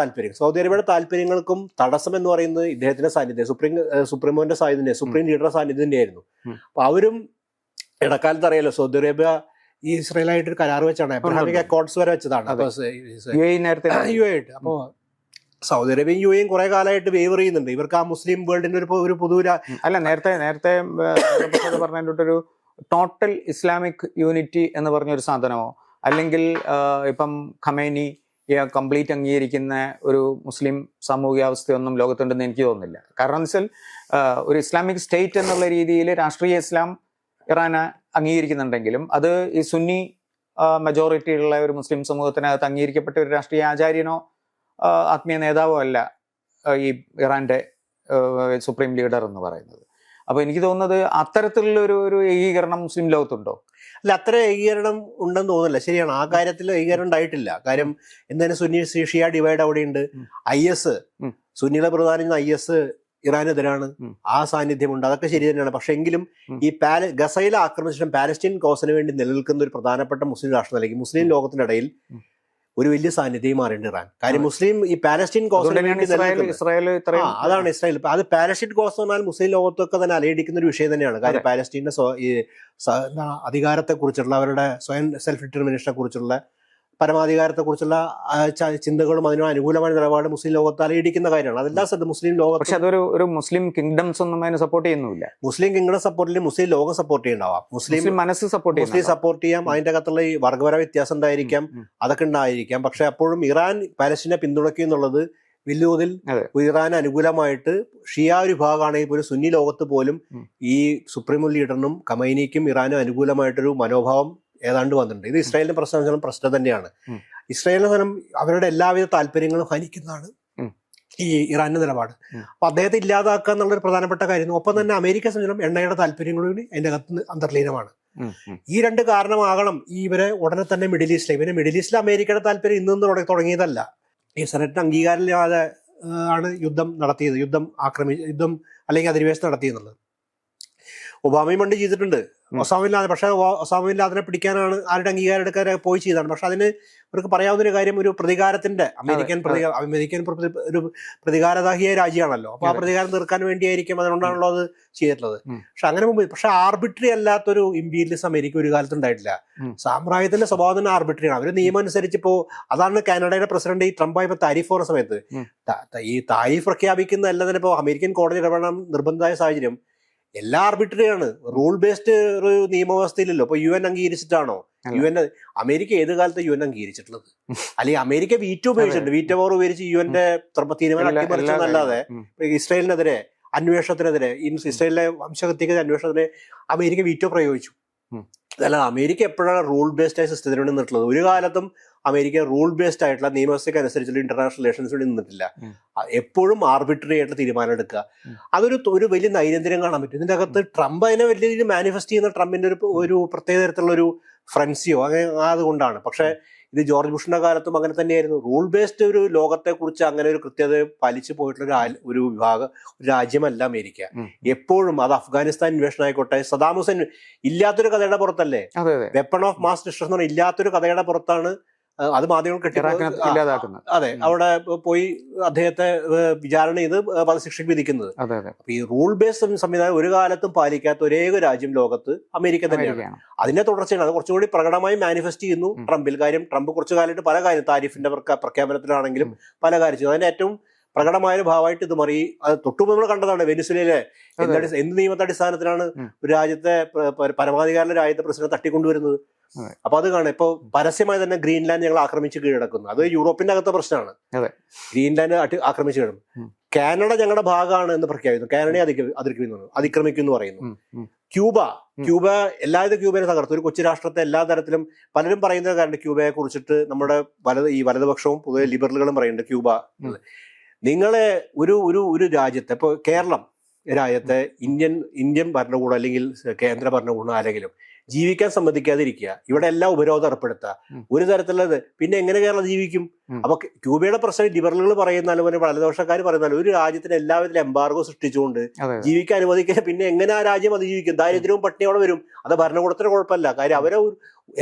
താല്പര്യങ്ങൾക്കും തടസ്സം എന്ന് പറയുന്നത് ഇദ്ദേഹത്തിന്റെ സാന്നിധ്യം, സുപ്രീമോന്റെ സാന്നിധ്യം, സുപ്രീം ലീഡറുടെ സാന്നിധ്യം ആയിരുന്നു. അപ്പൊ അവരും ഇടക്കാലത്ത് അറിയാലോ, സൗദി അറേബ്യ ഈ ഇസ്രായേലായിട്ട് ഒരു കരാർ വെച്ചാണ്, എബ്രഹാമിക് അക്കോർഡ്സ് വരെ വെച്ചതാണ്. അപ്പോ സൗദി അറേബ്യയും യു എയും കുറെ കാലമായിട്ട് വേവർ ചെയ്യുന്നുണ്ട്. ഇവർക്ക് ആ മുസ്ലിം വേൾഡിന്റെ ഒരു പൊതു അല്ല, നേരത്തെ പറഞ്ഞിട്ടൊരു ടോട്ടൽ ഇസ്ലാമിക് യൂണിറ്റി എന്ന് പറഞ്ഞൊരു സാധനമോ, അല്ലെങ്കിൽ ഇപ്പം ഖമേനി കംപ്ലീറ്റ് അംഗീകരിക്കുന്ന ഒരു മുസ്ലിം സാമൂഹ്യാവസ്ഥയൊന്നും ലോകത്തുണ്ടെന്ന് എനിക്ക് തോന്നുന്നില്ല. കാരണം എന്ന് വെച്ചാൽ ഒരു ഇസ്ലാമിക് സ്റ്റേറ്റ് എന്നുള്ള രീതിയിൽ രാഷ്ട്രീയ ഇസ്ലാം ഇറാന് അംഗീകരിക്കുന്നുണ്ടെങ്കിലും അത് ഈ സുന്നി മെജോറിറ്റി ഉള്ള ഒരു മുസ്ലിം സമൂഹത്തിനകത്ത് അംഗീകരിക്കപ്പെട്ട ഒരു രാഷ്ട്രീയ ആചാര്യനോ ആത്മീയ നേതാവോ അല്ല ഈ ഇറാന്റെ സുപ്രീം ലീഡർ എന്ന് പറയുന്നത്. അപ്പൊ എനിക്ക് തോന്നുന്നത് അത്തരത്തിലുള്ള ഒരു ഏകീകരണം മുസ്ലിം ലോകത്തുണ്ടോ? അല്ല, അത്ര ഏകീകരണം ഉണ്ടെന്ന് തോന്നുന്നില്ല. ശരിയാണ്, ആ കാര്യത്തിൽ ഏകീകരണം ഉണ്ടായിട്ടില്ല. കാര്യം എന്തായാലും സുന്നി ഷിയ ഡിവൈഡ് അവിടെയുണ്ട്. IS സുന്നികളെ പ്രധാനം IS ഇറാനെതിരാണ്, ആ സാന്നിധ്യമുണ്ട്, അതൊക്കെ ശരി തന്നെയാണ്. പക്ഷെ എങ്കിലും ഈ ഗസയിലെ ആക്രമിച്ചിട്ടും പാലസ്തീൻ കോസിന് വേണ്ടി നിലനിൽക്കുന്ന ഒരു പ്രധാനപ്പെട്ട മുസ്ലിം രാഷ്ട്രം അല്ലെങ്കിൽ മുസ്ലിം ലോകത്തിനിടയിൽ ഒരു വലിയ സാന്നിധ്യം മാറിയിട്ടുണ്ട് ഇറാൻ. കാര്യം മുസ്ലിം ഈ പാലസ്തീൻ കോസിന് വേണ്ടി അതാണ് ഇസ്രായേൽ. അത് പാലസ്തീൻ കോസ് എന്ന് പറഞ്ഞാൽ മുസ്ലിം ലോകത്തൊക്കെ തന്നെ അലയടിക്കുന്ന ഒരു വിഷയം തന്നെയാണ്. കാര്യം പാലസ്തീന്റെ അധികാരത്തെ കുറിച്ചുള്ള, അവരുടെ സ്വയം സെൽഫ് ഡിറ്റർമിനേഷനെ കുറിച്ചുള്ള, പരമാധികാരത്തെക്കുറിച്ചുള്ള ചിന്തകളും അതിന് അനുകൂലമായ നിലപാട് മുസ്ലിം ലോകത്ത് അലയടിക്കുന്ന കാര്യമാണ്. അതെല്ലാം സ്ഥലത്ത് മുസ്ലിം ലോകം. പക്ഷെ അതൊരു മുസ്ലിം കിങ്ഡംസ് ഒന്നും അതിനെ സപ്പോർട്ട് ചെയ്യുന്നില്ല. മുസ്ലിം കിങ്ഡം സപ്പോർട്ടിൽ മുസ്ലിം ലോകം സപ്പോർട്ട് ചെയ്യുന്നുണ്ടാവാം, മുസ്ലിം മനസ്സ് സപ്പോർട്ട് ചെയ്യാം. അതിന്റെ അകത്തുള്ള ഈ വർഗപര വ്യത്യാസം ഉണ്ടായിരിക്കാം, അതൊക്കെ ഉണ്ടായിരിക്കാം. പക്ഷെ അപ്പോഴും ഇറാൻ പാലസ്തീനെ പിന്തുണയ്ക്കുക എന്നുള്ളത് വലിയ തോതിൽ ഇറാന് അനുകൂലമായിട്ട് ഷിയ വിഭാഗമാണെങ്കിൽ പോലും സുന്നി ലോകത്ത് പോലും ഈ സുപ്രീം ലീഡറിനും ഖമൈനിക്കും ഇറാനും അനുകൂലമായിട്ടൊരു മനോഭാവം ഏതാണ്ട് വന്നിട്ടുണ്ട്. ഇത് ഇസ്രായേലിന്റെ പ്രശ്നം തന്നെയാണ്. ഇസ്രായേലിനെ സ്ഥലം അവരുടെ എല്ലാവിധ താല്പര്യങ്ങളും ഹനിക്കുന്നതാണ് ഈ ഇറാന്റെ നിലപാട്. അപ്പൊ അദ്ദേഹത്തെ ഇല്ലാതാക്കുക എന്നുള്ളൊരു പ്രധാനപ്പെട്ട കാര്യം. ഒപ്പം തന്നെ അമേരിക്ക സംബന്ധിച്ചും എണ്ണയുടെ താല്പര്യങ്ങളും അതിന്റെ അകത്ത് അന്തർലീനമാണ്. ഈ രണ്ട് കാരണമാകണം ഇവരെ ഉടനെ തന്നെ മിഡിൽ ഈസ്റ്റിൽ അമേരിക്കയുടെ താല്പര്യം ഇന്ന് തുടങ്ങിയതല്ല. ഈ സെനറ്റിന് അംഗീകാരമില്ലാതെ ആണ് യുദ്ധം അല്ലെങ്കിൽ അധിനിവേശം നടത്തിയെന്നുള്ളത്. ഒബാമയും പണ്ട് ചെയ്തിട്ടുണ്ട്. Osama bin Laden. പക്ഷേ ഒസാമ ബിൻ ലാദനെ പിടിക്കാനാണ് ആരുടെ അംഗീകാരം എടുക്കാൻ പോയി ചെയ്തതാണ്. പക്ഷെ അതിന് ഇവർക്ക് പറയാവുന്ന ഒരു കാര്യം, ഒരു പ്രതികാരത്തിന്റെ അമേരിക്കൻ ഒരു പ്രതികാരദാഹിയായ രാജ്യമാണല്ലോ. അപ്പൊ ആ പ്രതികാരം തീർക്കാൻ വേണ്ടിയായിരിക്കും, അതുകൊണ്ടാണല്ലോ അത് ചെയ്തിട്ടുള്ളത്. പക്ഷെ അങ്ങനെ മുമ്പ് പക്ഷെ ആർബിട്രറി അല്ലാത്തൊരു ഇമ്പീരിയലിസം അമേരിക്ക ഒരു കാലത്ത് ഉണ്ടായിട്ടില്ല. സാമ്രാജ്യത്തിന്റെ സ്വഭാവം തന്നെ ആർബിട്രറി ആണ്. അവര് നിയമം അനുസരിച്ച് ഇപ്പോ അതാണ് കാനഡയുടെ പ്രസിഡന്റ് ഈ ട്രംപ് ആയപ്പോ താരിഫ് പോകുന്ന സമയത്ത് ഈ താരിഫ് പ്രഖ്യാപിക്കുന്ന എല്ലാം തന്നെ ഇപ്പോ അമേരിക്കൻ കോടതി ഇടപെടണം നിർബന്ധമായ സാഹചര്യം. എല്ലാ ആർബിട്രറി ആണ്, റൂൾ ബേസ്ഡ് ഒരു നിയമവ്യവസ്ഥയിലല്ലോ. ഇപ്പൊ UN അംഗീകരിച്ചിട്ടാണോ? UN അമേരിക്ക ഏത് കാലത്ത് UN അംഗീകരിച്ചിട്ടുള്ളത്? അല്ലെങ്കിൽ അമേരിക്ക വീറ്റോ ഉപയോഗിച്ചിട്ടുണ്ട്. വീറ്റോ പവർ ഉപയോഗിച്ച് UNന്റെ തീരുമാനം അട്ടിമറിച്ചെന്നല്ലാതെ ഇസ്രായേലിനെതിരെ അന്വേഷണത്തിനെതിരെ, ഇസ്രായേലിലെ വംശഹത്യക്ക് അന്വേഷണത്തിന് അമേരിക്ക വീറ്റോ പ്രയോഗിച്ചു. അല്ല, അമേരിക്ക എപ്പോഴാണ് റൂൾ ബേസ്ഡ് ആയ സിസ്റ്റത്തിന് വേണ്ടി നിന്നിട്ടുള്ളത്? ഒരു കാലത്തും അമേരിക്ക റൂൾ ബേസ്ഡ് ആയിട്ടുള്ള നിയമവ്യവസ്ഥയ്ക്ക് അനുസരിച്ചുള്ള ഇന്റർനാഷണൽ റിലേഷൻസ് വേണ്ടി നിന്നിട്ടില്ല. എപ്പോഴും ആർബിട്രറി ആയിട്ടുള്ള തീരുമാനം എടുക്കുക. അതൊരു വലിയ നൈരന്തര്യം കാണാൻ പറ്റും. ഇതിന്റെ അകത്ത് ട്രംപ് അതിനെ വലിയ രീതിയിൽ മാനിഫെസ്റ്റ് ചെയ്യുന്ന ട്രംപിന്റെ ഒരു പ്രത്യേക തരത്തിലുള്ള ഒരു ഫ്രൻസിയോ അങ്ങനെ അതുകൊണ്ടാണ്. പക്ഷെ ഇത് ജോർജ് ബുഷിന്റെ കാലത്തും അങ്ങനെ തന്നെയായിരുന്നു. റൂൾ ബേസ്ഡ് ഒരു ലോകത്തെ കുറിച്ച് അങ്ങനെ ഒരു കൃത്യത പാലിച്ചു പോയിട്ടുള്ള ഒരു രാജ്യമല്ല അമേരിക്ക. എപ്പോഴും അത് അഫ്ഗാനിസ്ഥാൻ ഇൻവേഷൻ ആയിക്കോട്ടെ, സദാം ഹുസൈൻ ഇല്ലാത്തൊരു കഥയുടെ പുറത്തല്ലേ, വെപ്പൺ ഓഫ് മാസ് ഡിസ്ട്രക്ഷൻ എന്ന് പറഞ്ഞാൽ ഇല്ലാത്തൊരു കഥയുടെ പുറത്താണ് അത് മാധ്യമങ്ങൾ അതെ അവിടെ പോയി അദ്ദേഹത്തെ വിചാരണ ചെയ്ത് വധശിക്ഷയ്ക്ക് വിധിക്കുന്നത്. അപ്പൊ ഈ റൂൾ ബേസ്ഡ് സംവിധാനം ഒരു കാലത്തും പാലിക്കാത്ത ഒരേ ഒരു രാജ്യം ലോകത്ത് അമേരിക്ക തന്നെയാണ്. അതിന്റെ തുടർച്ചയാണ്. അത് കുറച്ചുകൂടി പ്രകടമായി മാനിഫെസ്റ്റ് ചെയ്യുന്നു ട്രംപിൽ. കാര്യം ട്രംപ് കുറച്ചു കാലമായിട്ട് പല കാര്യം താരിഫിന്റെ പ്രഖ്യാപനത്തിലാണെങ്കിലും പല കാര്യം ചെയ്തു. അതിന്റെ ഏറ്റവും പ്രകടമായ ഒരു ഭാവമായിട്ട് ഇത് മാറി. അത് തൊട്ടുമുമ്പ് നമ്മൾ കണ്ടതാണ് വെനിസ്വേലയിലെ എന്ത് നിയമത്തെ അടിസ്ഥാനത്തിലാണ് ഒരു രാജ്യത്തെ പരമാധികാര രാജ്യത്തെ പ്രസിഡന്റ് തട്ടിക്കൊണ്ടുവരുന്നത്. അപ്പൊ അത് കാണാം. ഇപ്പൊ പരസ്യമായി തന്നെ ഗ്രീൻലാൻഡ് ഞങ്ങൾ ആക്രമിച്ച് കീഴടക്കുന്നു. അത് യൂറോപ്പിന്റെ അകത്തെ പ്രശ്നമാണ്. ഗ്രീൻലാൻഡ് ആക്രമിച്ച് കീഴടക്കും. കാനഡ ഞങ്ങളുടെ ഭാഗമാണ് എന്ന് പ്രഖ്യാപിക്കുന്നു. കാനഡയെ അതിക്രമിക്കുന്നു പറയുന്നു. ക്യൂബ എല്ലാവിധ ക്യൂബയെ തകർത്തു. ഒരു കൊച്ചു രാഷ്ട്രത്തെ എല്ലാ തരത്തിലും പലരും പറയുന്ന കാരണം ക്യൂബയെ കുറിച്ചിട്ട് നമ്മുടെ വലതുപക്ഷവും പൊതുവെ ലിബറലുകളും പറയുന്നുണ്ട് ക്യൂബ. നിങ്ങളെ ഒരു രാജ്യത്തെ, ഇപ്പൊ കേരളം രാജ്യത്തെ ഇന്ത്യൻ ഭരണകൂടം അല്ലെങ്കിൽ കേന്ദ്ര ഭരണകൂടം ആരെങ്കിലും ജീവിക്കാൻ സമ്മതിക്കാതിരിക്കുക, ഇവിടെ എല്ലാം ഉപരോധം ഏർപ്പെടുത്തുക, ഒരു തരത്തിലുള്ളത്, പിന്നെ എങ്ങനെ കേരളം ജീവിക്കും? അപ്പൊ ക്യൂബയുടെ പ്രശ്നം ലിബറലുകൾ പറയുന്നാലും പോലെ വലതുപക്ഷക്കാർ പറയുന്നാലും ഒരു രാജ്യത്തിന് എല്ലാവിധത്തിലും എംബാർഗോ സൃഷ്ടിച്ചുകൊണ്ട് ജീവിക്കാൻ അനുവദിക്കുക, പിന്നെ എങ്ങനെ ആ രാജ്യം അതിജീവിക്കും? ദാരിദ്ര്യവും പട്ടിണിയോടെ വരും. അത് ഭരണകൂടത്തിന് കുഴപ്പമില്ല. കാര്യം അവരെ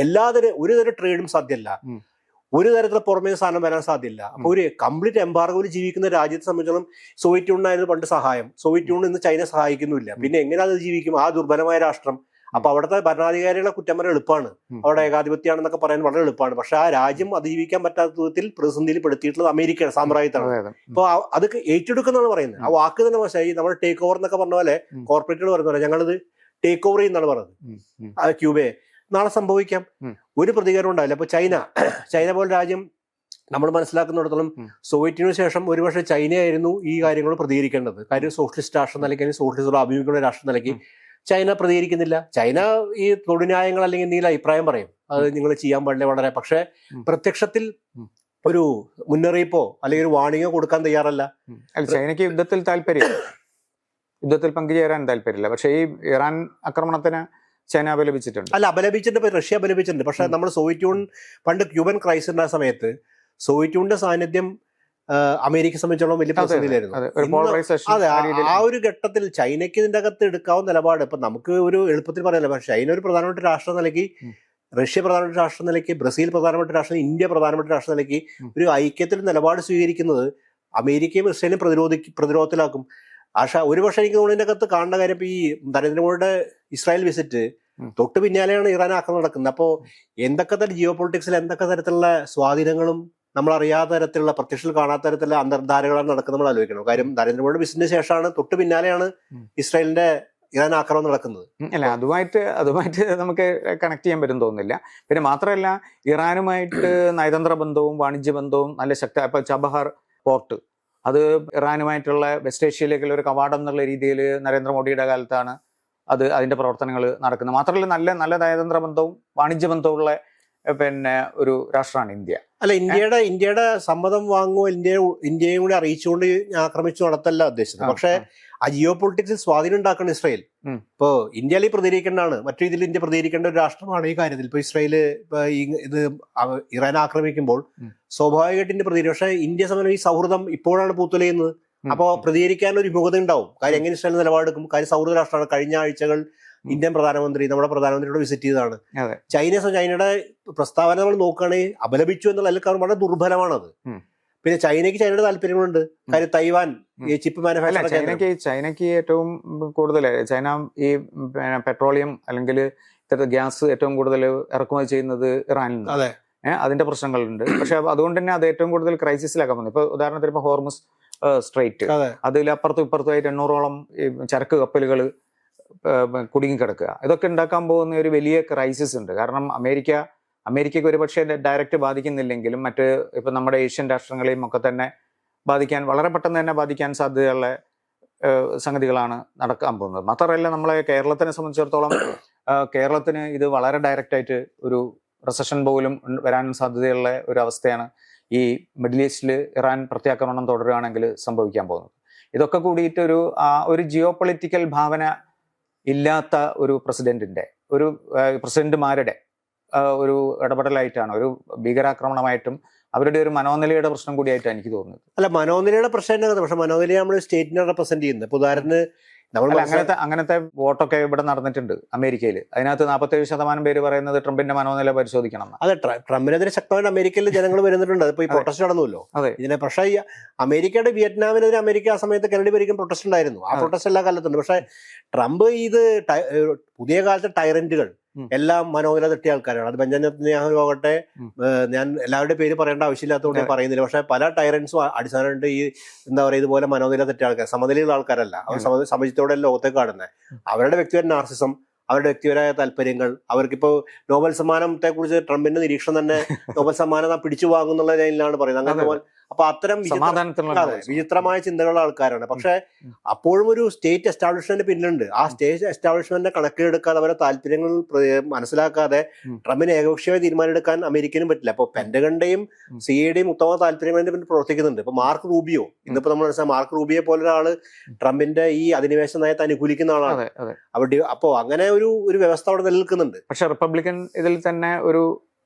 ഒരു തരം ട്രേഡും സാധ്യമല്ല, ഒരു തരത്തിലുള്ള പുറമേ സാധനം വരാൻ സാധ്യമില്ല. അപ്പൊ ഒരു കംപ്ലീറ്റ് എംബാർഗോയിൽ ജീവിക്കുന്ന രാജ്യത്തെ സംബന്ധിച്ചോളം സോവിയറ്റ് യൂണിയനായിരുന്നു പണ്ട് സഹായം. സോവിയറ്റ് യൂണിയൻ ഇന്ന് ചൈന സഹായിക്കുന്നില്ല. പിന്നെ എങ്ങനെ അത് ജീവിക്കും ആ ദുർബലമായ രാഷ്ട്രം? അപ്പൊ അവിടുത്തെ ഭരണാധികാരികളെ കുറ്റം പറയാൻ എളുപ്പമാണ്, അവിടെ ഏകാധിപത്യമാണെന്നൊക്കെ പറയാൻ വളരെ എളുപ്പമാണ്. പക്ഷെ ആ രാജ്യം അതിജീവിക്കാൻ പറ്റാത്ത വിധത്തിൽ പ്രതിസന്ധിയിൽ പെടുത്തിയിട്ടുള്ളത് അമേരിക്കയാണ്, സാമ്രാജ്യത്താണ്. ഇപ്പൊ അത് ഏറ്റെടുക്കുന്നതാണ് പറയുന്നത്. ആ വാക്ക് തന്നെ മോശമായി. നമ്മൾ ടേക്ക് ഓവർ എന്നൊക്കെ പറഞ്ഞ പോലെ കോർപ്പറേറ്റുകൾ പറയുന്ന പോലെ ഞങ്ങളിത് ടേക്ക് ഓവർ ചെയ്യുന്നതാണ് പറഞ്ഞത്. ആ ക്യൂബയെ നാളെ സംഭവിക്കാം, ഒരു പ്രതികാരം ഉണ്ടാവില്ല. അപ്പൊ ചൈന പോലെ രാജ്യം നമ്മൾ മനസ്സിലാക്കുന്നിടത്തോളം സോവിയറ്റ് യൂണിയന് ശേഷം ഒരുപക്ഷെ ചൈനയായിരുന്നു ഈ കാര്യങ്ങൾ പ്രതികരിക്കേണ്ടത്. കാര്യം സോഷ്യലിസ്റ്റ് രാഷ്ട്രം നിലയ്ക്ക്, സോഷ്യലിസ്റ്റ് അഭിമുഖ്യമുള്ള രാഷ്ട്രം നിലയ്ക്ക് ചൈന പ്രതികരിക്കുന്നില്ല. ചൈന ഈ തൊഴിൽന്യായങ്ങൾ അല്ലെങ്കിൽ എന്തെങ്കിലും അഭിപ്രായം പറയും, അത് നിങ്ങൾ ചെയ്യാൻ പാടില്ല വളരെ. പക്ഷെ പ്രത്യക്ഷത്തിൽ ഒരു മുന്നറിയിപ്പോ അല്ലെങ്കിൽ ഒരു വാണിംഗോ കൊടുക്കാൻ തയ്യാറല്ല. ചൈനയ്ക്ക് യുദ്ധത്തിൽ പങ്കുചേരാൻ താല്പര്യമില്ല. പക്ഷെ ഈ ഇറാൻ ആക്രമണത്തിന് ചൈന അപലപിച്ചിട്ടുണ്ട്. അപലപിച്ചിട്ടുണ്ട്, റഷ്യ അപലപിച്ചിട്ടുണ്ട്. പക്ഷെ നമ്മൾ സോവിയറ്റ് യൂണിയൻ പണ്ട് ക്യൂബൻ ക്രൈസിന്റെ സമയത്ത് സോവിയറ്റ് യൂണിയന്റെ സാന്നിധ്യം അമേരിക്കയെ സംബന്ധിച്ചോളം വലിയ പ്രതിസന്ധിയിലായിരുന്നു. അതെ, ആ ഒരു ഘട്ടത്തിൽ ചൈനയ്ക്ക് ഇതിന്റെ അകത്ത് എടുക്കാവുന്ന നിലപാട് ഇപ്പൊ നമുക്ക് ഒരു എളുപ്പത്തിൽ പറയാനില്ല. പക്ഷെ ചൈന ഒരു പ്രധാനപ്പെട്ട രാഷ്ട്രം നിലയ്ക്ക്, റഷ്യ പ്രധാനപ്പെട്ട രാഷ്ട്രം നിലയ്ക്ക്, ബ്രസീൽ പ്രധാനപ്പെട്ട രാഷ്ട്രം, ഇന്ത്യ പ്രധാനപ്പെട്ട രാഷ്ട്രം നിലയ്ക്ക് ഒരു ഐക്യത്തിൽ നിലപാട് സ്വീകരിക്കുന്നത് അമേരിക്കയും റഷ്യയും പ്രതിരോധത്തിലാക്കും. ഒരുപക്ഷെ എനിക്ക് തോന്നുന്നു ഇതിന്റെ അകത്ത് കാണുന്ന കാര്യം ഇപ്പൊ ഈ നരേന്ദ്രമോദിയുടെ ഇസ്രായേൽ വിസിറ്റ് തൊട്ട് പിന്നാലെയാണ് ഇറാൻ ആക്രമണം നടക്കുന്നത്. അപ്പോൾ എന്തൊക്കെ തരം ജിയോ പൊളിറ്റിക്സിൽ എന്തൊക്കെ തരത്തിലുള്ള സ്വാധീനങ്ങളും നമ്മൾ അറിയാത്ത തരത്തിലുള്ള പ്രത്യക്ഷത്തിൽ കാണാത്ത തരത്തിലുള്ള അന്തർധാരകളാണ് നടക്കുന്നത് നമ്മൾ ആലോചിക്കണം. കാര്യം നരേന്ദ്രമോദിയുടെ വിസിറ്റിന് ശേഷമാണ്, തൊട്ട് പിന്നാലെയാണ് ഇസ്രായേലിന്റെ ഇറാൻ ആക്രമണം നടക്കുന്നത്. അല്ല, അതുമായിട്ട് നമുക്ക് കണക്ട് ചെയ്യാൻ പറ്റും തോന്നുന്നില്ല. പിന്നെ മാത്രമല്ല, ഇറാനുമായിട്ട് നയതന്ത്ര ബന്ധവും വാണിജ്യ ബന്ധവും നല്ല ശക്തി. ഇപ്പൊ ചബഹാർ പോർട്ട്, അത് ഇറാനുമായിട്ടുള്ള വെസ്റ്റ് ഏഷ്യയിലേക്കുള്ള ഒരു കവാടം എന്നുള്ള രീതിയിൽ നരേന്ദ്രമോദിയുടെ കാലത്താണ് അതിന്റെ പ്രവർത്തനങ്ങൾ നടക്കുന്നത്. മാത്രമല്ല നല്ല നയതന്ത്ര ബന്ധവും വാണിജ്യ ബന്ധവുമുള്ള പിന്നെ ഒരു രാഷ്ട്രമാണ് ഇന്ത്യ. അല്ല, ഇന്ത്യയുടെ സമ്മതം വാങ്ങുമോ, ഇന്ത്യയും കൂടി അറിയിച്ചുകൊണ്ട് ആക്രമിച്ചു നടത്തല്ല ഉദ്ദേശിച്ചത്. പക്ഷെ ആ ജിയോ പൊളിറ്റിക്സിൽ സ്വാധീനം ഉണ്ടാക്കണം ഇസ്രായേൽ. ഇപ്പോ ഇന്ത്യയിൽ പ്രതികരിക്കേണ്ടതാണ്, മറ്റു രീതിയിൽ ഇന്ത്യ പ്രതികരിക്കേണ്ട ഒരു രാഷ്ട്രമാണ് ഈ കാര്യത്തിൽ. ഇപ്പൊ ഇസ്രായേൽ ഇത് ഇറാൻ ആക്രമിക്കുമ്പോൾ സ്വാഭാവികമായിട്ട് ഇന്ത്യ പ്രതികരിക്കും. പക്ഷെ ഇന്ത്യ സംബന്ധിച്ച് ഈ സൗഹൃദം ഇപ്പോഴാണ് പൂത്തുലയുന്നത്. അപ്പോൾ പ്രതികരിക്കാനൊരു വിമുഖത ഉണ്ടാവും. കാര്യം എങ്ങനെ ഇസ്രായേൽ നിലപാടെടുക്കും? കാര്യം സൗഹൃദ രാഷ്ട്രമാണ്. കഴിഞ്ഞ ആഴ്ചകൾ ഇന്ത്യൻ പ്രധാനമന്ത്രി നമ്മുടെ പ്രധാനമന്ത്രിയോട് വിസിറ്റ് ചെയ്തതാണ്. അതെ. ചൈനയുടെ പ്രസ്താവന നമ്മൾ നോക്കുകയാണെങ്കിൽ അപലപിച്ചു എന്നുള്ള എല്ലാവർക്കും വളരെ ദുർബലമാണത്. പിന്നെ ചൈനയുടെ താല്പര്യങ്ങളുണ്ട്. കാര്യം തൈവാൻ ഈ ചിപ്പ് മാനുഫാക്ചർ ചൈനയ്ക്ക് ഏറ്റവും കൂടുതൽ ചൈന ഈ പെട്രോളിയം അല്ലെങ്കിൽ ഗ്യാസ് ഏറ്റവും കൂടുതൽ ഇറക്കുമതി ചെയ്യുന്നത് ഇറാനിൽ നിന്ന്. അതെ. അതിന്റെ പ്രശ്നങ്ങളുണ്ട്. പക്ഷെ അതുകൊണ്ട് തന്നെ അത് ഏറ്റവും കൂടുതൽ ക്രൈസിസിലാക്കാൻ പോകുന്നത്. ഇപ്പൊ ഉദാഹരണത്തിന് ഇപ്പൊ ഹോർമുസ് സ്ട്രൈറ്റ്, അതിൽ അപ്പുറത്തും ഇപ്പുറത്തുമായിട്ട് 800ഓളം ചരക്ക് കപ്പലുകൾ കുടുങ്ങിക്കിടക്കുക. ഇതൊക്കെ ഉണ്ടാക്കാൻ പോകുന്ന ഒരു വലിയ ക്രൈസിസ് ഉണ്ട്. കാരണം അമേരിക്കയ്ക്ക് ഒരുപക്ഷെ ഡയറക്റ്റ് ബാധിക്കുന്നില്ലെങ്കിലും മറ്റ് ഇപ്പൊ നമ്മുടെ ഏഷ്യൻ രാഷ്ട്രങ്ങളെയും ഒക്കെ തന്നെ വളരെ പെട്ടെന്ന് തന്നെ ബാധിക്കാൻ സാധ്യതയുള്ള സംഗതികളാണ് നടക്കാൻ പോകുന്നത്. മാത്രമല്ല നമ്മളെ കേരളത്തിനെ സംബന്ധിച്ചിടത്തോളം കേരളത്തിന് ഇത് വളരെ ഡയറക്റ്റ് ആയിട്ട് ഒരു റിസഷൻ പോലും വരാൻ സാധ്യതയുള്ള ഒരു അവസ്ഥയാണ് ഈ മിഡിൽ ഈസ്റ്റിൽ ഇറാൻ പ്രത്യാക്രമണം തുടരുകയാണെങ്കിൽ സംഭവിക്കാൻ പോകുന്നത്. ഇതൊക്കെ കൂടിയിട്ട് ഒരു ജിയോ പൊളിറ്റിക്കൽ ഭാവന ഇല്ലാത്ത ഒരു പ്രസിഡന്റുമാരുടെ ഒരു ഇടപെടലായിട്ടാണ്, ഒരു ഭീകരാക്രമണമായിട്ടും അവരുടെ ഒരു മനോനിലയുടെ പ്രശ്നം കൂടിയായിട്ടാണ് എനിക്ക് തോന്നുന്നത്. അല്ല, മനോനിലയുടെ പ്രശ്നം, പക്ഷെ മനോനിലയെ നമ്മൾ സ്റ്റേറ്റിനെ റെപ്രസെന്റ് ചെയ്യുന്നത്. ഇപ്പൊ ഉദാഹരണത്തിന് അങ്ങനത്തെ വോട്ടൊക്കെ ഇവിടെ നടന്നിട്ടുണ്ട് അമേരിക്കയിൽ. അതിനകത്ത് 47% പേര് പറയുന്നത് ട്രംപിന്റെ മനോനില പരിശോധിക്കണം. അതെ, ട്രംപിനെതിരെ ശക്തമായിട്ട് അമേരിക്കയിൽ ജനങ്ങൾ വരുന്നിട്ടുണ്ട്. അതിപ്പോ ഈ പ്രൊട്ടസ്റ്റ് നടന്നുവല്ലോ. ഇതിനെ പക്ഷേ അമേരിക്കയുടെ വിയറ്റ്നാമിനെതിരെ അമേരിക്ക ആ സമയത്ത് കെനഡി ഭരിക്കും പ്രൊട്ടസ്റ്റ് ഉണ്ടായിരുന്നു. ആ പ്രൊട്ടസ്റ്റ് എല്ലാ കാലത്തുണ്ട്. പക്ഷെ ട്രംപ് പുതിയ കാലത്തെ ടൈറന്റുകൾ എല്ലാം മനോനില തെറ്റിയ ആൾക്കാരാണ്. അത് ബെഞ്ചമിൻ നെതന്യാഹു ആകട്ടെ, ഞാൻ എല്ലാവരുടെ പേര് പറയേണ്ട ആവശ്യമില്ലാത്തതുകൊണ്ട് ഞാൻ പറയുന്നില്ല. പക്ഷെ പല ടൈറൻസും അടിസ്ഥാനമായിട്ട് ഈ ഇതുപോലെ മനോനില തെറ്റിയ ആൾക്കാർ, സമനിലയുള്ള ആൾക്കാരല്ല. അവർ സമചിത്തോടെ ലോകത്തേക്ക് കാണുന്നത്. അവരുടെ വ്യക്തിപര നാർസിസം, അവരുടെ വ്യക്തിപരമായ താല്പര്യങ്ങൾ, അവർക്കിപ്പോ നോബൽ സമ്മാനത്തെ കുറിച്ച് ട്രംപിന്റെ നിരീക്ഷണം തന്നെ നോബൽ സമ്മാനം പിടിച്ചു വാങ്ങുന്നുള്ള ലൈനിലാണ് പറയുന്നത്. അങ്ങനെ അപ്പൊ അത്തരം വിചിത്രമായ ചിന്തകളുള്ള ആൾക്കാരാണ്. പക്ഷെ അപ്പോഴും ഒരു സ്റ്റേറ്റ് എസ്റ്റാബ്ലിഷ്മെന്റ് പിന്നിലുണ്ട്. ആ സ്റ്റേറ്റ് എസ്റ്റാബ്ലിഷ്മെന്റിന്റെ കണക്കിലെടുക്കാതെ, അവരുടെ താല്പര്യങ്ങൾ മനസ്സിലാക്കാതെ ട്രംപിന് ഏകപക്ഷീയമായി തീരുമാനമെടുക്കാൻ അമേരിക്കനും പറ്റില്ല. അപ്പൊ പെന്റഗണിന്റെയും സിഐയുടെയും ഉത്തമ താല്പര്യത്തിന് വേണ്ടി പ്രവർത്തിക്കുന്നുണ്ട്. ഇപ്പൊ മാർക്ക് റൂബിയോ, ഇന്നിപ്പോ നമ്മൾ മനസ്സിലാക്കാം, മാർക്ക് റൂബിയെ പോലെ ഒരാള് ട്രംപിന്റെ ഈ അധിനിവേശ നയത്തെ അനുകൂലിക്കുന്ന ആളാണ്. അപ്പോ അങ്ങനെ ഒരു വ്യവസ്ഥ അവിടെ നിലനിൽക്കുന്നുണ്ട്. പക്ഷെ റിപ്പബ്ലിക്കൻ ഇതിൽ തന്നെ ഒരു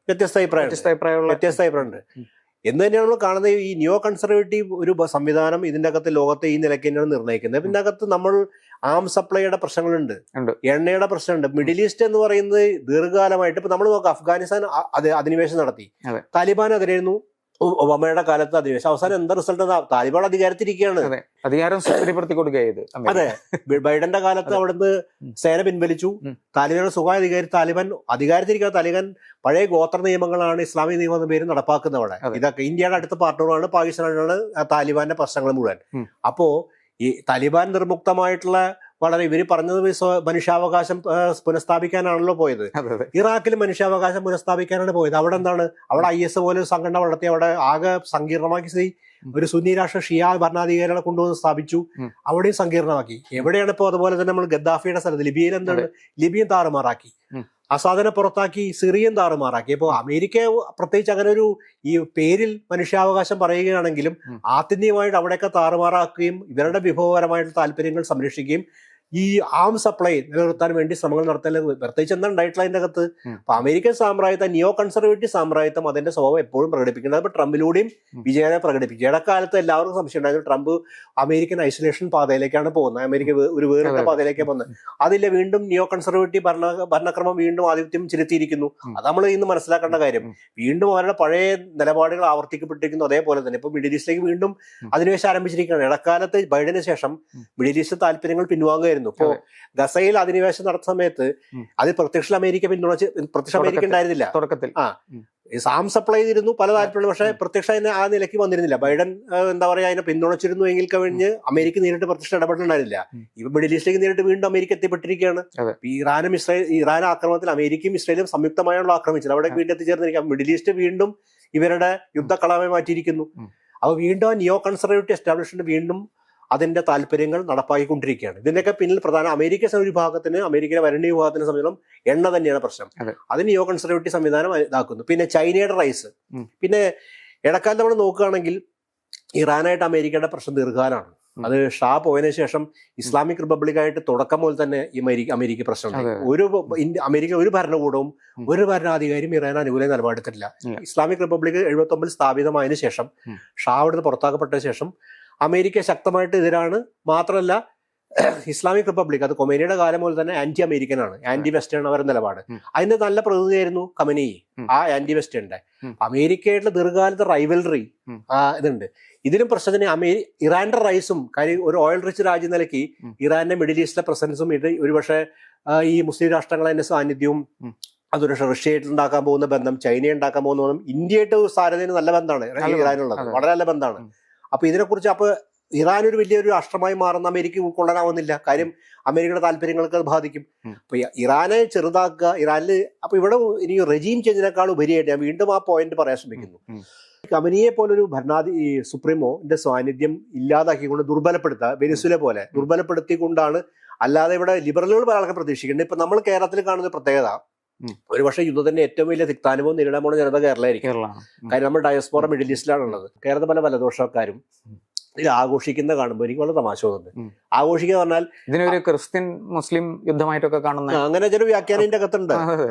വ്യത്യസ്ത അഭിപ്രായമുണ്ട് എന്ന് തന്നെയാണ് നമ്മൾ കാണുന്നത്. ഈ നിയോ കൺസർവേറ്റീവ് ഒരു സംവിധാനം ഇതിന്റെ അകത്ത് ലോകത്തെ ഈ നിലയ്ക്ക് തന്നെയാണ് നിർണ്ണയിക്കുന്നത്. പിന്നെ അകത്ത് നമ്മൾ സപ്ലൈയുടെ പ്രശ്നങ്ങളുണ്ട്, എണ്ണയുടെ പ്രശ്നമുണ്ട്. മിഡിൽ ഈസ്റ്റ് എന്ന് പറയുന്നത് ദീർഘകാലമായിട്ട് ഇപ്പൊ നമ്മൾ നോക്കാം, അഫ്ഗാനിസ്ഥാൻ അധിനിവേശം നടത്തി, താലിബാൻ എതിരായിരുന്നു ഒബാമയുടെ കാലത്ത് അധിനിവേശം. അവസാനം എന്താ റിസൾട്ട്? താലിബാൻ അധികാരത്തിരിക്കുകയാണ്. അധികാരം അതെ, ബൈഡന്റെ കാലത്ത് അവിടുന്ന് സേന പിൻവലിച്ചു. താലിബാൻ സുഖമായ താലിബാൻ അധികാരത്തിരിക്കുക. താലിബാൻ പഴയ ഗോത്ര നിയമങ്ങളാണ്, ഇസ്ലാമിക നിയമം എന്ന പേര് നടപ്പാക്കുന്ന അവിടെ. ഇതൊക്കെ ഇന്ത്യയുടെ അടുത്ത പാർട്ണറാണ്, പാകിസ്ഥാനാണ് താലിബാന്റെ പ്രശ്നങ്ങൾ മുഴുവൻ. അപ്പോ ഈ താലിബാൻ നിർമുക്തമായിട്ടുള്ള വളരെ ഇവര് പറഞ്ഞത് മനുഷ്യാവകാശം പുനഃസ്ഥാപിക്കാനാണല്ലോ പോയത്. ഇറാഖിൽ മനുഷ്യാവകാശം പുനഃസ്ഥാപിക്കാനാണ് പോയത്. അവിടെ എന്താണ്? അവിടെ IS പോലെ സംഘടന വളർത്തി അവിടെ ആകെ സങ്കീർണമാക്കി. ഒരു സുന്നി രാഷ്ട്ര ഷിയ ഭരണാധികാരികളെ കൊണ്ടുവന്ന് സ്ഥാപിച്ചു, അവിടെയും സങ്കീർണമാക്കി. എവിടെയാണ് ഇപ്പോ അതുപോലെ തന്നെ നമ്മൾ ഗദ്ദാഫിയുടെ സ്ഥലത്ത് ലിബിയയിൽ എന്താണ്? ലിബിയൻ താറുമാറാക്കി, അസാദിനെ പുറത്താക്കി, സിറിയൻ താറുമാറാക്കി. അപ്പോൾ അമേരിക്ക പ്രത്യേകിച്ച് അങ്ങനെ ഒരു ഈ പേരിൽ മനുഷ്യാവകാശം പറയുകയാണെങ്കിലും ആത്യന്തികമായിട്ട് അവിടെയൊക്കെ താറുമാറാക്കുകയും ഇവരുടെ വിഭവപരമായിട്ടുള്ള താല്പര്യങ്ങൾ സംരക്ഷിക്കുകയും ഈ സപ്ലൈ നിലനിർത്താൻ വേണ്ടി ശ്രമങ്ങൾ നടത്താൻ പ്രത്യേകിച്ച് എന്താ ഉണ്ടായിട്ടുള്ള അതിന്റെ അകത്ത്. അപ്പൊ അമേരിക്കൻ സാമ്രാജ്യത്വം, നിയോ കൺസർവേറ്റീവ് സാമ്രാജ്യത്വം അതിന്റെ സ്വഭാവം എപ്പോഴും പ്രകടിപ്പിക്കുന്നത്. അപ്പൊ ട്രംപിലൂടെയും വിജയനെ പ്രകടിപ്പിച്ചു. ഇടക്കാലത്ത് എല്ലാവർക്കും സംശയം ഉണ്ടായിരുന്നു ട്രംപ് അമേരിക്കൻ ഐസൊലേഷൻ പാതയിലേക്കാണ് പോകുന്നത്, അമേരിക്ക ഒരു വേറിട്ട പാതയിലേക്കാണ് പോകുന്നത്. അതില്ല, വീണ്ടും നിയോ കൺസർവേറ്റീവ് ഭരണക്രമം വീണ്ടും ആധിപത്യം ചെലുത്തിയിരിക്കുന്നു. അത് നമ്മൾ ഇന്ന് മനസ്സിലാക്കേണ്ട കാര്യം. വീണ്ടും അവരുടെ പഴയ നിലപാടുകൾ ആവർത്തിക്കപ്പെട്ടിരിക്കുന്നു. അതേപോലെ തന്നെ ഇപ്പൊ മിഡിൽ ഈസ്റ്റിലേക്ക് വീണ്ടും അധിനിവേശം ആരംഭിച്ചിരിക്കുകയാണ്. ഇടക്കാലത്ത് ബൈഡന് ശേഷം മിഡിൽ ഈസ്റ്റ് താല്പര്യങ്ങൾ പിൻവാങ്ങുകയായിരുന്നു. ഇപ്പോ ഗസയിൽ അധിനിവേശം നടത്തുന്ന സമയത്ത് അതിൽ പ്രത്യക്ഷ അമേരിക്ക ഉണ്ടായിരുന്നില്ല തുടക്കത്തിൽ. സപ്ലൈ ചെയ്തിരുന്നു പല താല്പര്യങ്ങളും, പക്ഷേ പ്രത്യക്ഷ ആ നിലയ്ക്ക് വന്നിരുന്നില്ല. ബൈഡൻ എന്താ പറയാ അതിനെ പിന്തുണച്ചിരുന്നു എങ്കിൽ കഴിഞ്ഞ് അമേരിക്ക നേരിട്ട് പ്രത്യക്ഷ ഇടപെടലുണ്ടായിരുന്നില്ല. ഇപ്പൊ മിഡിൽ ഈസ്റ്റിലേക്ക് നേരിട്ട് വീണ്ടും അമേരിക്ക എത്തിപ്പെട്ടിരിക്കുകയാണ്. ഇറാൻ ആക്രമണത്തിൽ അമേരിക്കയും ഇസ്രായേലും സംയുക്തമായുള്ള ആക്രമിച്ചത് അവിടെ വീണ്ടും എത്തിച്ചേർന്നിരിക്കാം. മിഡിൽ ഈസ്റ്റ് വീണ്ടും ഇവരുടെ യുദ്ധക്കളമായി മാറ്റിയിരിക്കുന്നു. അപ്പൊ വീണ്ടും നിയോ കൺസർവേറ്റീവ് എസ്റ്റാബ്ലിഷ്മെന്റ് വീണ്ടും അതിന്റെ താല്പര്യങ്ങൾ നടപ്പാക്കിക്കൊണ്ടിരിക്കുകയാണ്. ഇതിന്റെയൊക്കെ പിന്നിൽ പ്രധാന അമേരിക്കൻ വിഭാഗത്തിന്, അമേരിക്കയിലെ വരണീയ വിഭാഗത്തിനെ സംബന്ധിച്ചിടത്തോളം എണ്ണ തന്നെയാണ് പ്രശ്നം. അത് നിയോ കൺസർവേറ്റീവ് സംവിധാനം ഇതാക്കുന്നു. പിന്നെ ചൈനയുടെ റൈസ്. പിന്നെ ഇടക്കാലം നമ്മൾ നോക്കുകയാണെങ്കിൽ ഇറാനായിട്ട് അമേരിക്കയുടെ പ്രശ്നം ദീർഘകാലമാണ്. അത് ഷാ പോയതിനു ശേഷം ഇസ്ലാമിക് റിപ്പബ്ലിക്കായിട്ട് തുടക്കം മുതൽ തന്നെ ഈ അമേരിക്ക പ്രശ്നമുണ്ട്. അമേരിക്ക ഒരു ഭരണകൂടവും ഒരു ഭരണാധികാരിയും ഇറാൻ അനുകൂല നിലപാടെടുത്തിട്ടില്ല. ഇസ്ലാമിക് റിപ്പബ്ലിക് 79 സ്ഥാപിതമായതിനു ശേഷം, ഷാ അവിടുന്ന് പുറത്താക്കപ്പെട്ട ശേഷം അമേരിക്ക ശക്തമായിട്ട് എതിരാണ്. മാത്രമല്ല ഇസ്ലാമിക് റിപ്പബ്ലിക് അത് കൊമേനിയുടെ കാലം മുതൽ തന്നെ ആന്റി അമേരിക്കൻ ആണ്, ആന്റി വെസ്റ്റേൺ അവരുടെ നിലപാട്. അതിന്റെ നല്ല പ്രതിനിധിയായിരുന്നു ഖമനേയി, ആ ആന്റി വെസ്റ്റേണിന്റെ. അമേരിക്കയുടെ ദീർഘകാലത്തെ റൈവൽറി ഇതുണ്ട്. ഇതിനും പ്രശ്നത്തിന് ഇറാന്റെ റൈസും, കാര്യം ഒരു ഓയിൽ റിച്ച് രാജ്യം നിലയ്ക്ക് ഇറാന്റെ മിഡിൽ ഈസ്റ്റിലെ പ്രസൻസും ഇത് ഒരുപക്ഷെ ഈ മുസ്ലിം രാഷ്ട്രങ്ങളുടെ സാന്നിധ്യവും അതൊരു റഷ്യയായിട്ട് ഉണ്ടാക്കാൻ പോകുന്ന ബന്ധം, ചൈനയെ ഉണ്ടാക്കാൻ പോകുന്ന ബന്ധം, ഇന്ത്യയായിട്ട് സാരഥ്യത്തിന് നല്ല ബന്ധമാണ് ഇറാനുള്ളത്, വളരെ നല്ല ബന്ധമാണ്. അപ്പൊ ഇതിനെക്കുറിച്ച് ഇറാൻ ഒരു വലിയൊരു രാഷ്ട്രമായി മാറുന്ന അമേരിക്ക ഉൾക്കൊള്ളാനാവുന്നില്ല. കാര്യം അമേരിക്കയുടെ താല്പര്യങ്ങൾക്ക് അത് ബാധിക്കും. അപ്പൊ ഇറാനെ ചെറുതാക്കുക, ഇറാനിൽ അപ്പൊ ഇവിടെ ഇനി റെജീം ചേഞ്ചിനേക്കാൾ ഉപരിയായിട്ട് ഞാൻ വീണ്ടും ആ പോയിന്റ് പറയാൻ ശ്രമിക്കുന്നു. ഖമനിയെ പോലൊരു സുപ്രീമോന്റെ സാന്നിധ്യം ഇല്ലാതാക്കിക്കൊണ്ട് ദുർബലപ്പെടുത്തുക, വെനിസ്വേല പോലെ ദുർബലപ്പെടുത്തിക്കൊണ്ടാണ്. അല്ലാതെ ഇവിടെ ലിബറലുകൾ പല ആൾക്കാർ പ്രതീക്ഷിക്കുന്നുണ്ട്. ഇപ്പൊ നമ്മൾ കേരളത്തിൽ കാണുന്ന പ്രത്യേകത, ഒരുപക്ഷെ യുദ്ധത്തിന്റെ ഏറ്റവും വലിയ തിക്താനുഭവം നേരിടാൻ പോകുന്ന ജനത കേരളമായിരിക്കും. കാര്യം നമ്മൾ ഡയസ്പോറ മിഡിൽ ഈസ്റ്റിലാണുള്ളത്. കേരളത്തിൽ പല വലദോഷക്കാരും ഇത് ആഘോഷിക്കുന്ന കാണുമ്പോൾ എനിക്ക് വളരെ തമാശ തോന്നുന്നുണ്ട്. ആഘോഷിക്കുക പറഞ്ഞാൽ ഇതിനൊരു ക്രിസ്ത്യൻ മുസ്ലിം യുദ്ധമായിട്ടൊക്കെ കാണുന്ന അങ്ങനെ ചില വ്യാഖ്യാനത്തിന്റെ അകത്തുണ്ട്.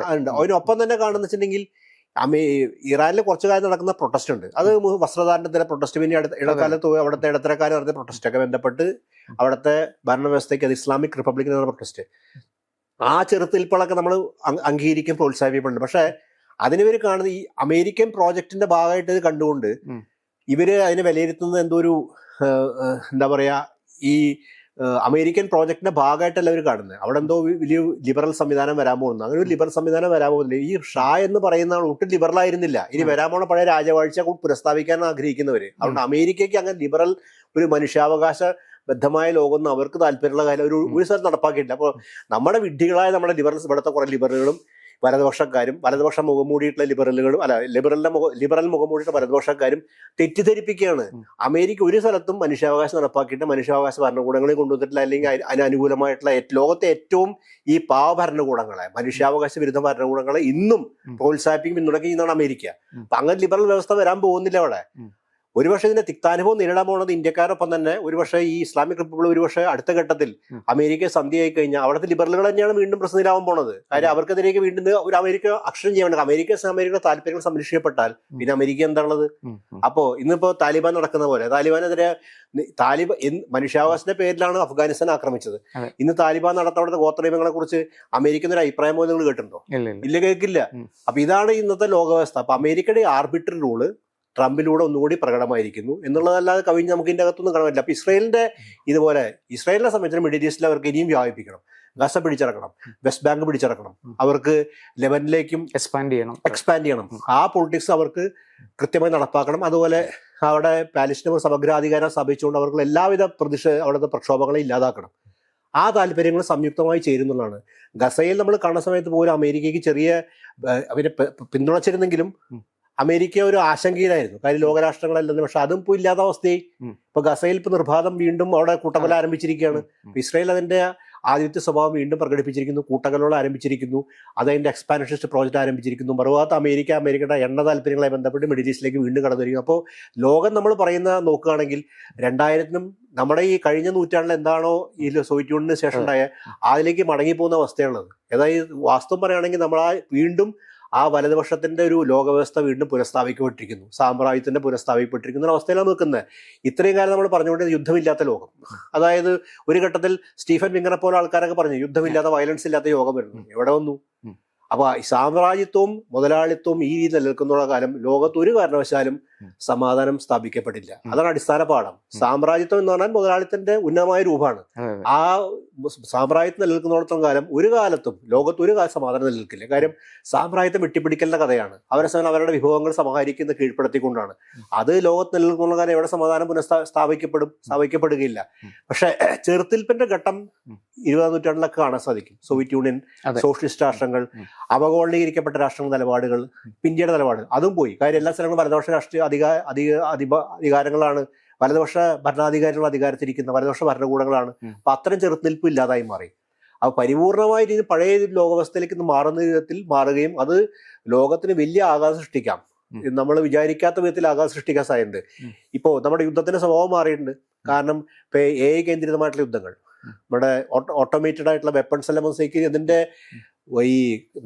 അതിനൊപ്പം തന്നെ കാണുന്ന വെച്ചിട്ടുണ്ടെങ്കിൽ ഇറാനിൽ കുറച്ചു കാലം നടക്കുന്ന പ്രൊട്ടസ്റ്റ് ഉണ്ട്. അത് വസ്ത്രധാരണത്തിലെ പ്രൊട്ടസ്റ്റ്, പിന്നെ ഇടക്കാലത്ത് അവിടുത്തെ ഇടത്തരക്കാർ നടത്തിയ പ്രൊട്ടസ്റ്റ് ഒക്കെ ബന്ധപ്പെട്ട് അവിടുത്തെ ഭരണവ്യവസ്ഥയ്ക്ക് അത് ഇസ്ലാമിക് റിപ്പബ്ലിക് എന്ന പ്രൊട്ടസ്റ്റ്, ആ ചെറുത്തിൽപ്പുകളൊക്കെ നമ്മൾ അംഗീകരിക്കും, പ്രോത്സാഹിപ്പിക്കുന്നുണ്ട്. പക്ഷെ അതിനിവർ കാണുന്നത് ഈ അമേരിക്കൻ പ്രോജക്റ്റിന്റെ ഭാഗമായിട്ട് ഇത് കണ്ടുകൊണ്ട് ഇവര് അതിനെ വിലയിരുത്തുന്നത് എന്തോ ഒരു എന്താ പറയാ, ഈ അമേരിക്കൻ പ്രോജക്റ്റിന്റെ ഭാഗമായിട്ടല്ല അവർ കാണുന്നത്. അവിടെ എന്തോ വലിയ ലിബറൽ സംവിധാനം വരാൻ പോകുന്നു. അങ്ങനെ ഒരു ലിബറൽ സംവിധാനം വരാൻ പോകുന്നില്ല. ഈ ഷാ എന്ന് പറയുന്ന ആൾ ഒട്ടും ലിബറൽ ആയിരുന്നില്ല. ഇനി വരാൻ പോണ പഴയ രാജവാഴ്ച പുനഃസ്ഥാപിക്കാൻ ആഗ്രഹിക്കുന്നവര്. അതുകൊണ്ട് അമേരിക്കയ്ക്ക് അങ്ങനെ ലിബറൽ ഒരു മനുഷ്യാവകാശ ബദ്ധമായ ലോകമൊന്നും അവർക്ക് താല്പര്യമുള്ള കാര്യം ഒരു സ്ഥലത്ത് നടപ്പാക്കിയിട്ടില്ല. അപ്പോൾ നമ്മുടെ വിഡ്ഢികളായ നമ്മുടെ ഇവിടുത്തെ കുറെ ലിബറലുകളും വലതുപക്ഷക്കാരും വലതുപക്ഷം മുഖംമൂടിയിട്ടുള്ള ലിബറലുകളും ലിബറൽ മുഖംമൂടിയിട്ടുള്ള വലതുപക്ഷക്കാരും തെറ്റിദ്ധരിപ്പിക്കുകയാണ്. അമേരിക്ക ഒരു സ്ഥലത്തും മനുഷ്യാവകാശം നടപ്പാക്കിയിട്ട് മനുഷ്യാവകാശ ഭരണകൂടങ്ങളെ കൊണ്ടുവന്നിട്ടില്ല, അല്ലെങ്കിൽ അതിന് അനുകൂലമായിട്ടുള്ള ലോകത്തെ ഏറ്റവും ഈ പാവ ഭരണകൂടങ്ങളെ, മനുഷ്യാവകാശ വിരുദ്ധ ഭരണകൂടങ്ങളെ ഇന്നും പ്രോത്സാഹിപ്പിക്കും, പിന്തുണയ്ക്കും ചെയ്യുന്നതാണ് അമേരിക്ക. അപ്പൊ അങ്ങനെ ലിബറൽ വ്യവസ്ഥ വരാൻ പോകുന്നില്ല അവിടെ. ഒരുപക്ഷെ ഇതിന്റെ തിക്താനുഭവം നേരിടാൻ പോകുന്നത് ഇന്ത്യക്കാരൊപ്പം തന്നെ ഒരുപക്ഷെ ഈ ഇസ്ലാമിക് റിപ്പബ്ലിക് ഒരുപക്ഷെ അടുത്ത ഘട്ടത്തിൽ അമേരിക്ക സന്ധിയായി കഴിഞ്ഞാൽ അവിടുത്തെ ലിബറലുകൾ തന്നെയാണ് വീണ്ടും പ്രസിദ്ധരാവാൻ പോണത്. കാര്യം അവർക്കെതിരേക്ക് വീണ്ടും ഒരു അമേരിക്ക അക്ഷരം ചെയ്യേണ്ടത്. അമേരിക്കയുടെ താല്പര്യങ്ങൾ സംരക്ഷിക്കപ്പെട്ടാൽ പിന്നെ അമേരിക്ക എന്താണുള്ളത്? അപ്പോ ഇന്നിപ്പോ താലിബാൻ നടക്കുന്ന പോലെ താലിബാനെതിരെ മനുഷ്യാവകാശത്തിന്റെ പേരിലാണ് അഫ്ഗാനിസ്ഥാൻ ആക്രമിച്ചത്. ഇന്ന് താലിബാൻ നടത്തുന്ന ഗോത്രനിയമങ്ങളെ കുറിച്ച് അമേരിക്കൻ ഒരു അഭിപ്രായം പോലും നിങ്ങൾ കേട്ടിട്ടുണ്ടോ? ഇല്ല, കേൾക്കില്ല. അപ്പൊ ഇതാണ് ഇന്നത്തെ ലോകവ്യവസ്ഥ. അപ്പൊ അമേരിക്കയുടെ ആർബിട്രറി റൂള് ട്രംപിലൂടെ ഒന്നുകൂടി പ്രകടമായിരിക്കുന്നു എന്നുള്ളതല്ലാതെ കവിഞ്ഞ് നമുക്ക് ഇതിന്റെ അകത്തൊന്നും കാണാൻ പറ്റില്ല. അപ്പൊ ഇസ്രായേലിനെ സംബന്ധിച്ച് മിഡിൽ ഈസ്റ്റിൽ അവർക്ക് ഇനിയും വ്യാപിപ്പിക്കണം, ഗസ പിടിച്ചിറക്കണം, വെസ്റ്റ് ബാങ്ക് പിടിച്ചിറക്കണം, അവർക്ക് ലെബനിലേക്കും എക്സ്പാൻഡ് ചെയ്യണം. ആ പൊളിറ്റിക്സ് അവർക്ക് കൃത്യമായി നടപ്പാക്കണം. അതുപോലെ അവിടെ പാലസ്തീൻ സമഗ്രാധികാരം സ്ഥാപിച്ചുകൊണ്ട് അവർക്ക് എല്ലാവിധ അവിടുത്തെ പ്രക്ഷോഭങ്ങളെ ഇല്ലാതാക്കണം. ആ താല്പര്യങ്ങൾ സംയുക്തമായി ചേരുന്നതാണ്. ഗസയിൽ നമ്മൾ കാണുന്ന സമയത്ത് പോലും അമേരിക്കയ്ക്ക് ചെറിയ അവരെ പിന്തുണച്ചിരുന്നെങ്കിലും അമേരിക്ക ഒരു ആശങ്കയിലായിരുന്നു. കാര്യം ലോകരാഷ്ട്രങ്ങളല്ലെന്ന്. പക്ഷെ അതും ഇപ്പോൾ ഇല്ലാത്ത അവസ്ഥയായി. ഇപ്പൊ ഗസയിൽ ഇപ്പൊ നിർബാധം വീണ്ടും അവിടെ കൂട്ടക്കൊല ആരംഭിച്ചിരിക്കുകയാണ്. ഇസ്രായേൽ അതിന്റെ ആദ്യത്തെ സ്വഭാവം വീണ്ടും പ്രകടിപ്പിച്ചിരിക്കുന്നു, കൂട്ടക്കൊലകൾ ആരംഭിച്ചിരിക്കുന്നു, അതതിന്റെ എക്സ്പാൻഷനിസ്റ്റ് പ്രോജക്റ്റ് ആരംഭിച്ചിരിക്കുന്നു. മറുഭാഗത്ത് അമേരിക്കയുടെ എണ്ണ താല്പര്യങ്ങളെ ബന്ധപ്പെട്ട് മിഡിൽ ഈസ്റ്റിലേക്ക് വീണ്ടും കടന്നിരിക്കുന്നു. അപ്പോൾ ലോകം നമ്മൾ പറയുന്ന നോക്കുകയാണെങ്കിൽ 2000-നും നമ്മുടെ ഈ കഴിഞ്ഞ നൂറ്റാണ്ടിൽ എന്താണോ ഈ സോവിയറ്റ് യൂണിയന് ശേഷം ഉണ്ടായ അതിലേക്ക് മടങ്ങിപ്പോകുന്ന അവസ്ഥയാണുള്ളത്. അതായത് വാസ്തവം പറയുകയാണെങ്കിൽ നമ്മൾ വീണ്ടും ആ വലതുപക്ഷത്തിന്റെ ഒരു ലോകവ്യവസ്ഥ വീണ്ടും പുനഃസ്ഥാപിക്കപ്പെട്ടിരിക്കുന്നു, സാമ്രാജ്യത്തിന്റെ പുനഃസ്ഥാപിക്കപ്പെട്ടിരിക്കുന്ന അവസ്ഥയിലാണ് നിൽക്കുന്നത്. ഇത്രയും കാലം നമ്മൾ പറഞ്ഞുകൊണ്ട് യുദ്ധമില്ലാത്ത ലോകം, അതായത് ഒരു ഘട്ടത്തിൽ സ്റ്റീഫൻ വിങ്ങറെ പോലെ ആൾക്കാരൊക്കെ പറഞ്ഞു യുദ്ധമില്ലാത്ത വയലൻസ് ഇല്ലാത്ത യോഗം വരുന്നു. എവിടെ വന്നു? അപ്പൊ സാമ്രാജ്യത്വവും മുതലാളിത്വവും ഈ രീതിയിൽ നിലനിൽക്കുന്ന കാലം ലോകത്ത് ഒരു കാരണവശാലും സമാധാനം സ്ഥാപിക്കപ്പെട്ടില്ല. അതാണ് അടിസ്ഥാന പാഠം. സാമ്രാജ്യത്വം എന്ന് പറഞ്ഞാൽ മുതലാളിത്തത്തിന്റെ ഉന്നതമായ രൂപമാണ്. ആ സാമ്രാജ്യത്തിൽ നിലനിൽക്കുന്നിടത്തോളം കാലം ഒരു കാലത്തും ലോകത്ത് ഒരു കാലം സമാധാനം നിലനിൽക്കില്ല. കാര്യം സാമ്രാജ്യത്തെ വെട്ടിപ്പിടിക്കലിന്റെ കഥയാണ്. അവരുടെ വിഭവങ്ങൾ സമാഹരിക്കുന്ന കീഴ്പ്പെടുത്തിക്കൊണ്ടാണ്. അത് ലോകത്ത് നിലനിൽക്കുന്ന കാലം എവിടെ സമാധാനം സ്ഥാപിക്കപ്പെടുകയില്ല. പക്ഷെ ചെറുത്തിൽപ്പിന്റെ ഘട്ടം 20-ാം നൂറ്റാണ്ടിലൊക്കെ കാണാൻ സാധിക്കും. സോവിയറ്റ് യൂണിയൻ, സോഷ്യലിസ്റ്റ് രാഷ്ട്രങ്ങൾ, അപകോളീകരിക്കപ്പെട്ട രാഷ്ട്രങ്ങളുടെ നിലപാടുകൾ, ഇന്ത്യയുടെ നിലപാട് അതും പോയി. കാര്യം എല്ലാ സ്ഥലങ്ങളും വലതുപക്ഷ രാഷ്ട്രീയ അധികാരങ്ങളാണ്, വലതുപക്ഷ ഭരണാധികാരികൾ അധികാരത്തിരിക്കുന്ന വലതുപക്ഷ ഭരണകൂടങ്ങളാണ്. അപ്പൊ അത്തരം ചെറുത്തുനിൽപ്പ് ഇല്ലാതായി മാറി. അപ്പൊ പരിപൂർണമായ രീതി പഴയ ലോകവസ്ഥയിലേക്ക് മാറുന്ന വിധത്തിൽ മാറുകയും അത് ലോകത്തിന് വലിയ ആഘാതം സൃഷ്ടിക്കാം. നമ്മൾ വിചാരിക്കാത്ത വിധത്തിൽ ആഘാതം സൃഷ്ടിക്കാൻ സാധ്യതയുണ്ട്. ഇപ്പോ നമ്മുടെ യുദ്ധത്തിന്റെ സ്വഭാവം മാറിയിട്ടുണ്ട്. കാരണം ഇപ്പൊ AI കേന്ദ്രിതമായിട്ടുള്ള യുദ്ധങ്ങൾ, നമ്മുടെ ഓട്ടോമേറ്റഡ് ആയിട്ടുള്ള വെപ്പൺസ് എലമെന്റ്സിലേക്ക് ഇതിന്റെ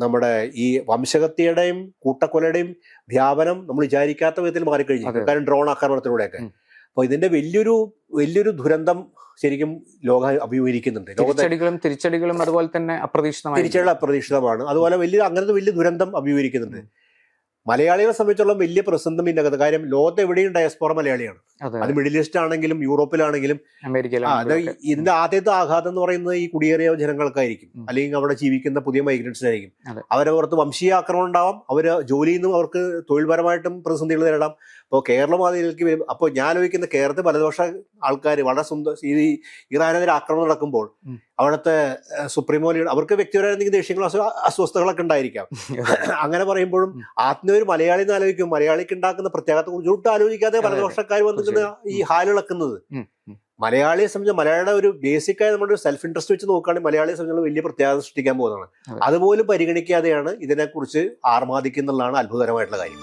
നമ്മുടെ ഈ വംശഹത്യയുടെയും കൂട്ടക്കൊലയുടെയും വ്യാപനം നമ്മൾ വിചാരിക്കാത്ത വിധത്തിൽ മാറിക്കഴിഞ്ഞു. കാരണം ഡ്രോൺ ആക്രമണത്തിലൂടെയൊക്കെ. അപ്പൊ ഇതിന്റെ വലിയൊരു ദുരന്തം ശരിക്കും ലോകം അഭിമുഖീകരിക്കുന്നുണ്ട്. തിരിച്ചടികളും അതുപോലെ തന്നെ തിരിച്ചടികൾ അപ്രതീക്ഷിതമാണ്. അതുപോലെ അങ്ങനത്തെ വലിയ ദുരന്തം അഭിമുഖീകരിക്കുന്നുണ്ട്. മലയാളികളെ സംബന്ധിച്ചോളം വലിയ പ്രസന്തം ഇതിനകത്ത്. കാര്യം ലോകത്ത് എവിടെയും ഡയസ്പോറ മലയാളിയാണ്. അത് മിഡിൽ ഈസ്റ്റ് ആണെങ്കിലും യൂറോപ്പിലാണെങ്കിലും അമേരിക്കയിലാണെങ്കിലും. ഇതിന്റെ ആദ്യത്തെ ആഘാതം എന്ന് പറയുന്നത് ഈ കുടിയേറിയ ജനങ്ങൾക്കായിരിക്കും, അല്ലെങ്കിൽ അവിടെ ജീവിക്കുന്ന പുതിയ മൈഗ്രൻസിനായിരിക്കും. അവരെ പുറത്ത് വംശീയ ആക്രമണം ഉണ്ടാവാം, അവര് ജോലിയിൽ നിന്നും അവർക്ക് തൊഴിൽപരമായിട്ടും പ്രതിസന്ധികൾ നേരിടാം. അപ്പോൾ കേരളം അതിലേക്ക് വരും. അപ്പോൾ ഞാൻ ആലോചിക്കുന്ന കേരളത്തിൽ വലതുപക്ഷ ആൾക്കാർ വളരെ ഈ ഇറാനെതിരെ ആക്രമണം നടക്കുമ്പോൾ അവിടുത്തെ സുപ്രീമോ ലീഡർ അവർക്ക് വ്യക്തിപരമായ എന്തെങ്കിലും ദേഷ്യങ്ങളോ അസ്വസ്ഥതകളൊക്കെ ഉണ്ടായിരിക്കാം. അങ്ങനെ പറയുമ്പോഴും ഒരു മലയാളി എന്ന് ആലോചിക്കും, മലയാളിക്ക് ഉണ്ടാക്കുന്ന പ്രത്യേകത്തെ കുറിച്ച് ഒട്ടും ആലോചിക്കാതെ പലദോഷക്കാർ വന്നിട്ട് ഈ ഹാലിളക്കുന്നത്. മലയാളിയെ സംബന്ധിച്ച് മലയാളിയുടെ ഒരു ബേസിക്കായ നമ്മുടെ ഒരു സെൽഫ് ഇൻട്രസ്റ്റ് വെച്ച് നോക്കുകയാണെങ്കിൽ മലയാളിയെ സംബന്ധിച്ച് വലിയ പ്രത്യേകത സൃഷ്ടിക്കാൻ പോകുന്നതാണ്. അതുപോലും പരിഗണിക്കാതെയാണ് ഇതിനെക്കുറിച്ച് ആർമാദിക്കുന്നുള്ളതാണ് അത്ഭുതകരമായിട്ടുള്ള കാര്യം.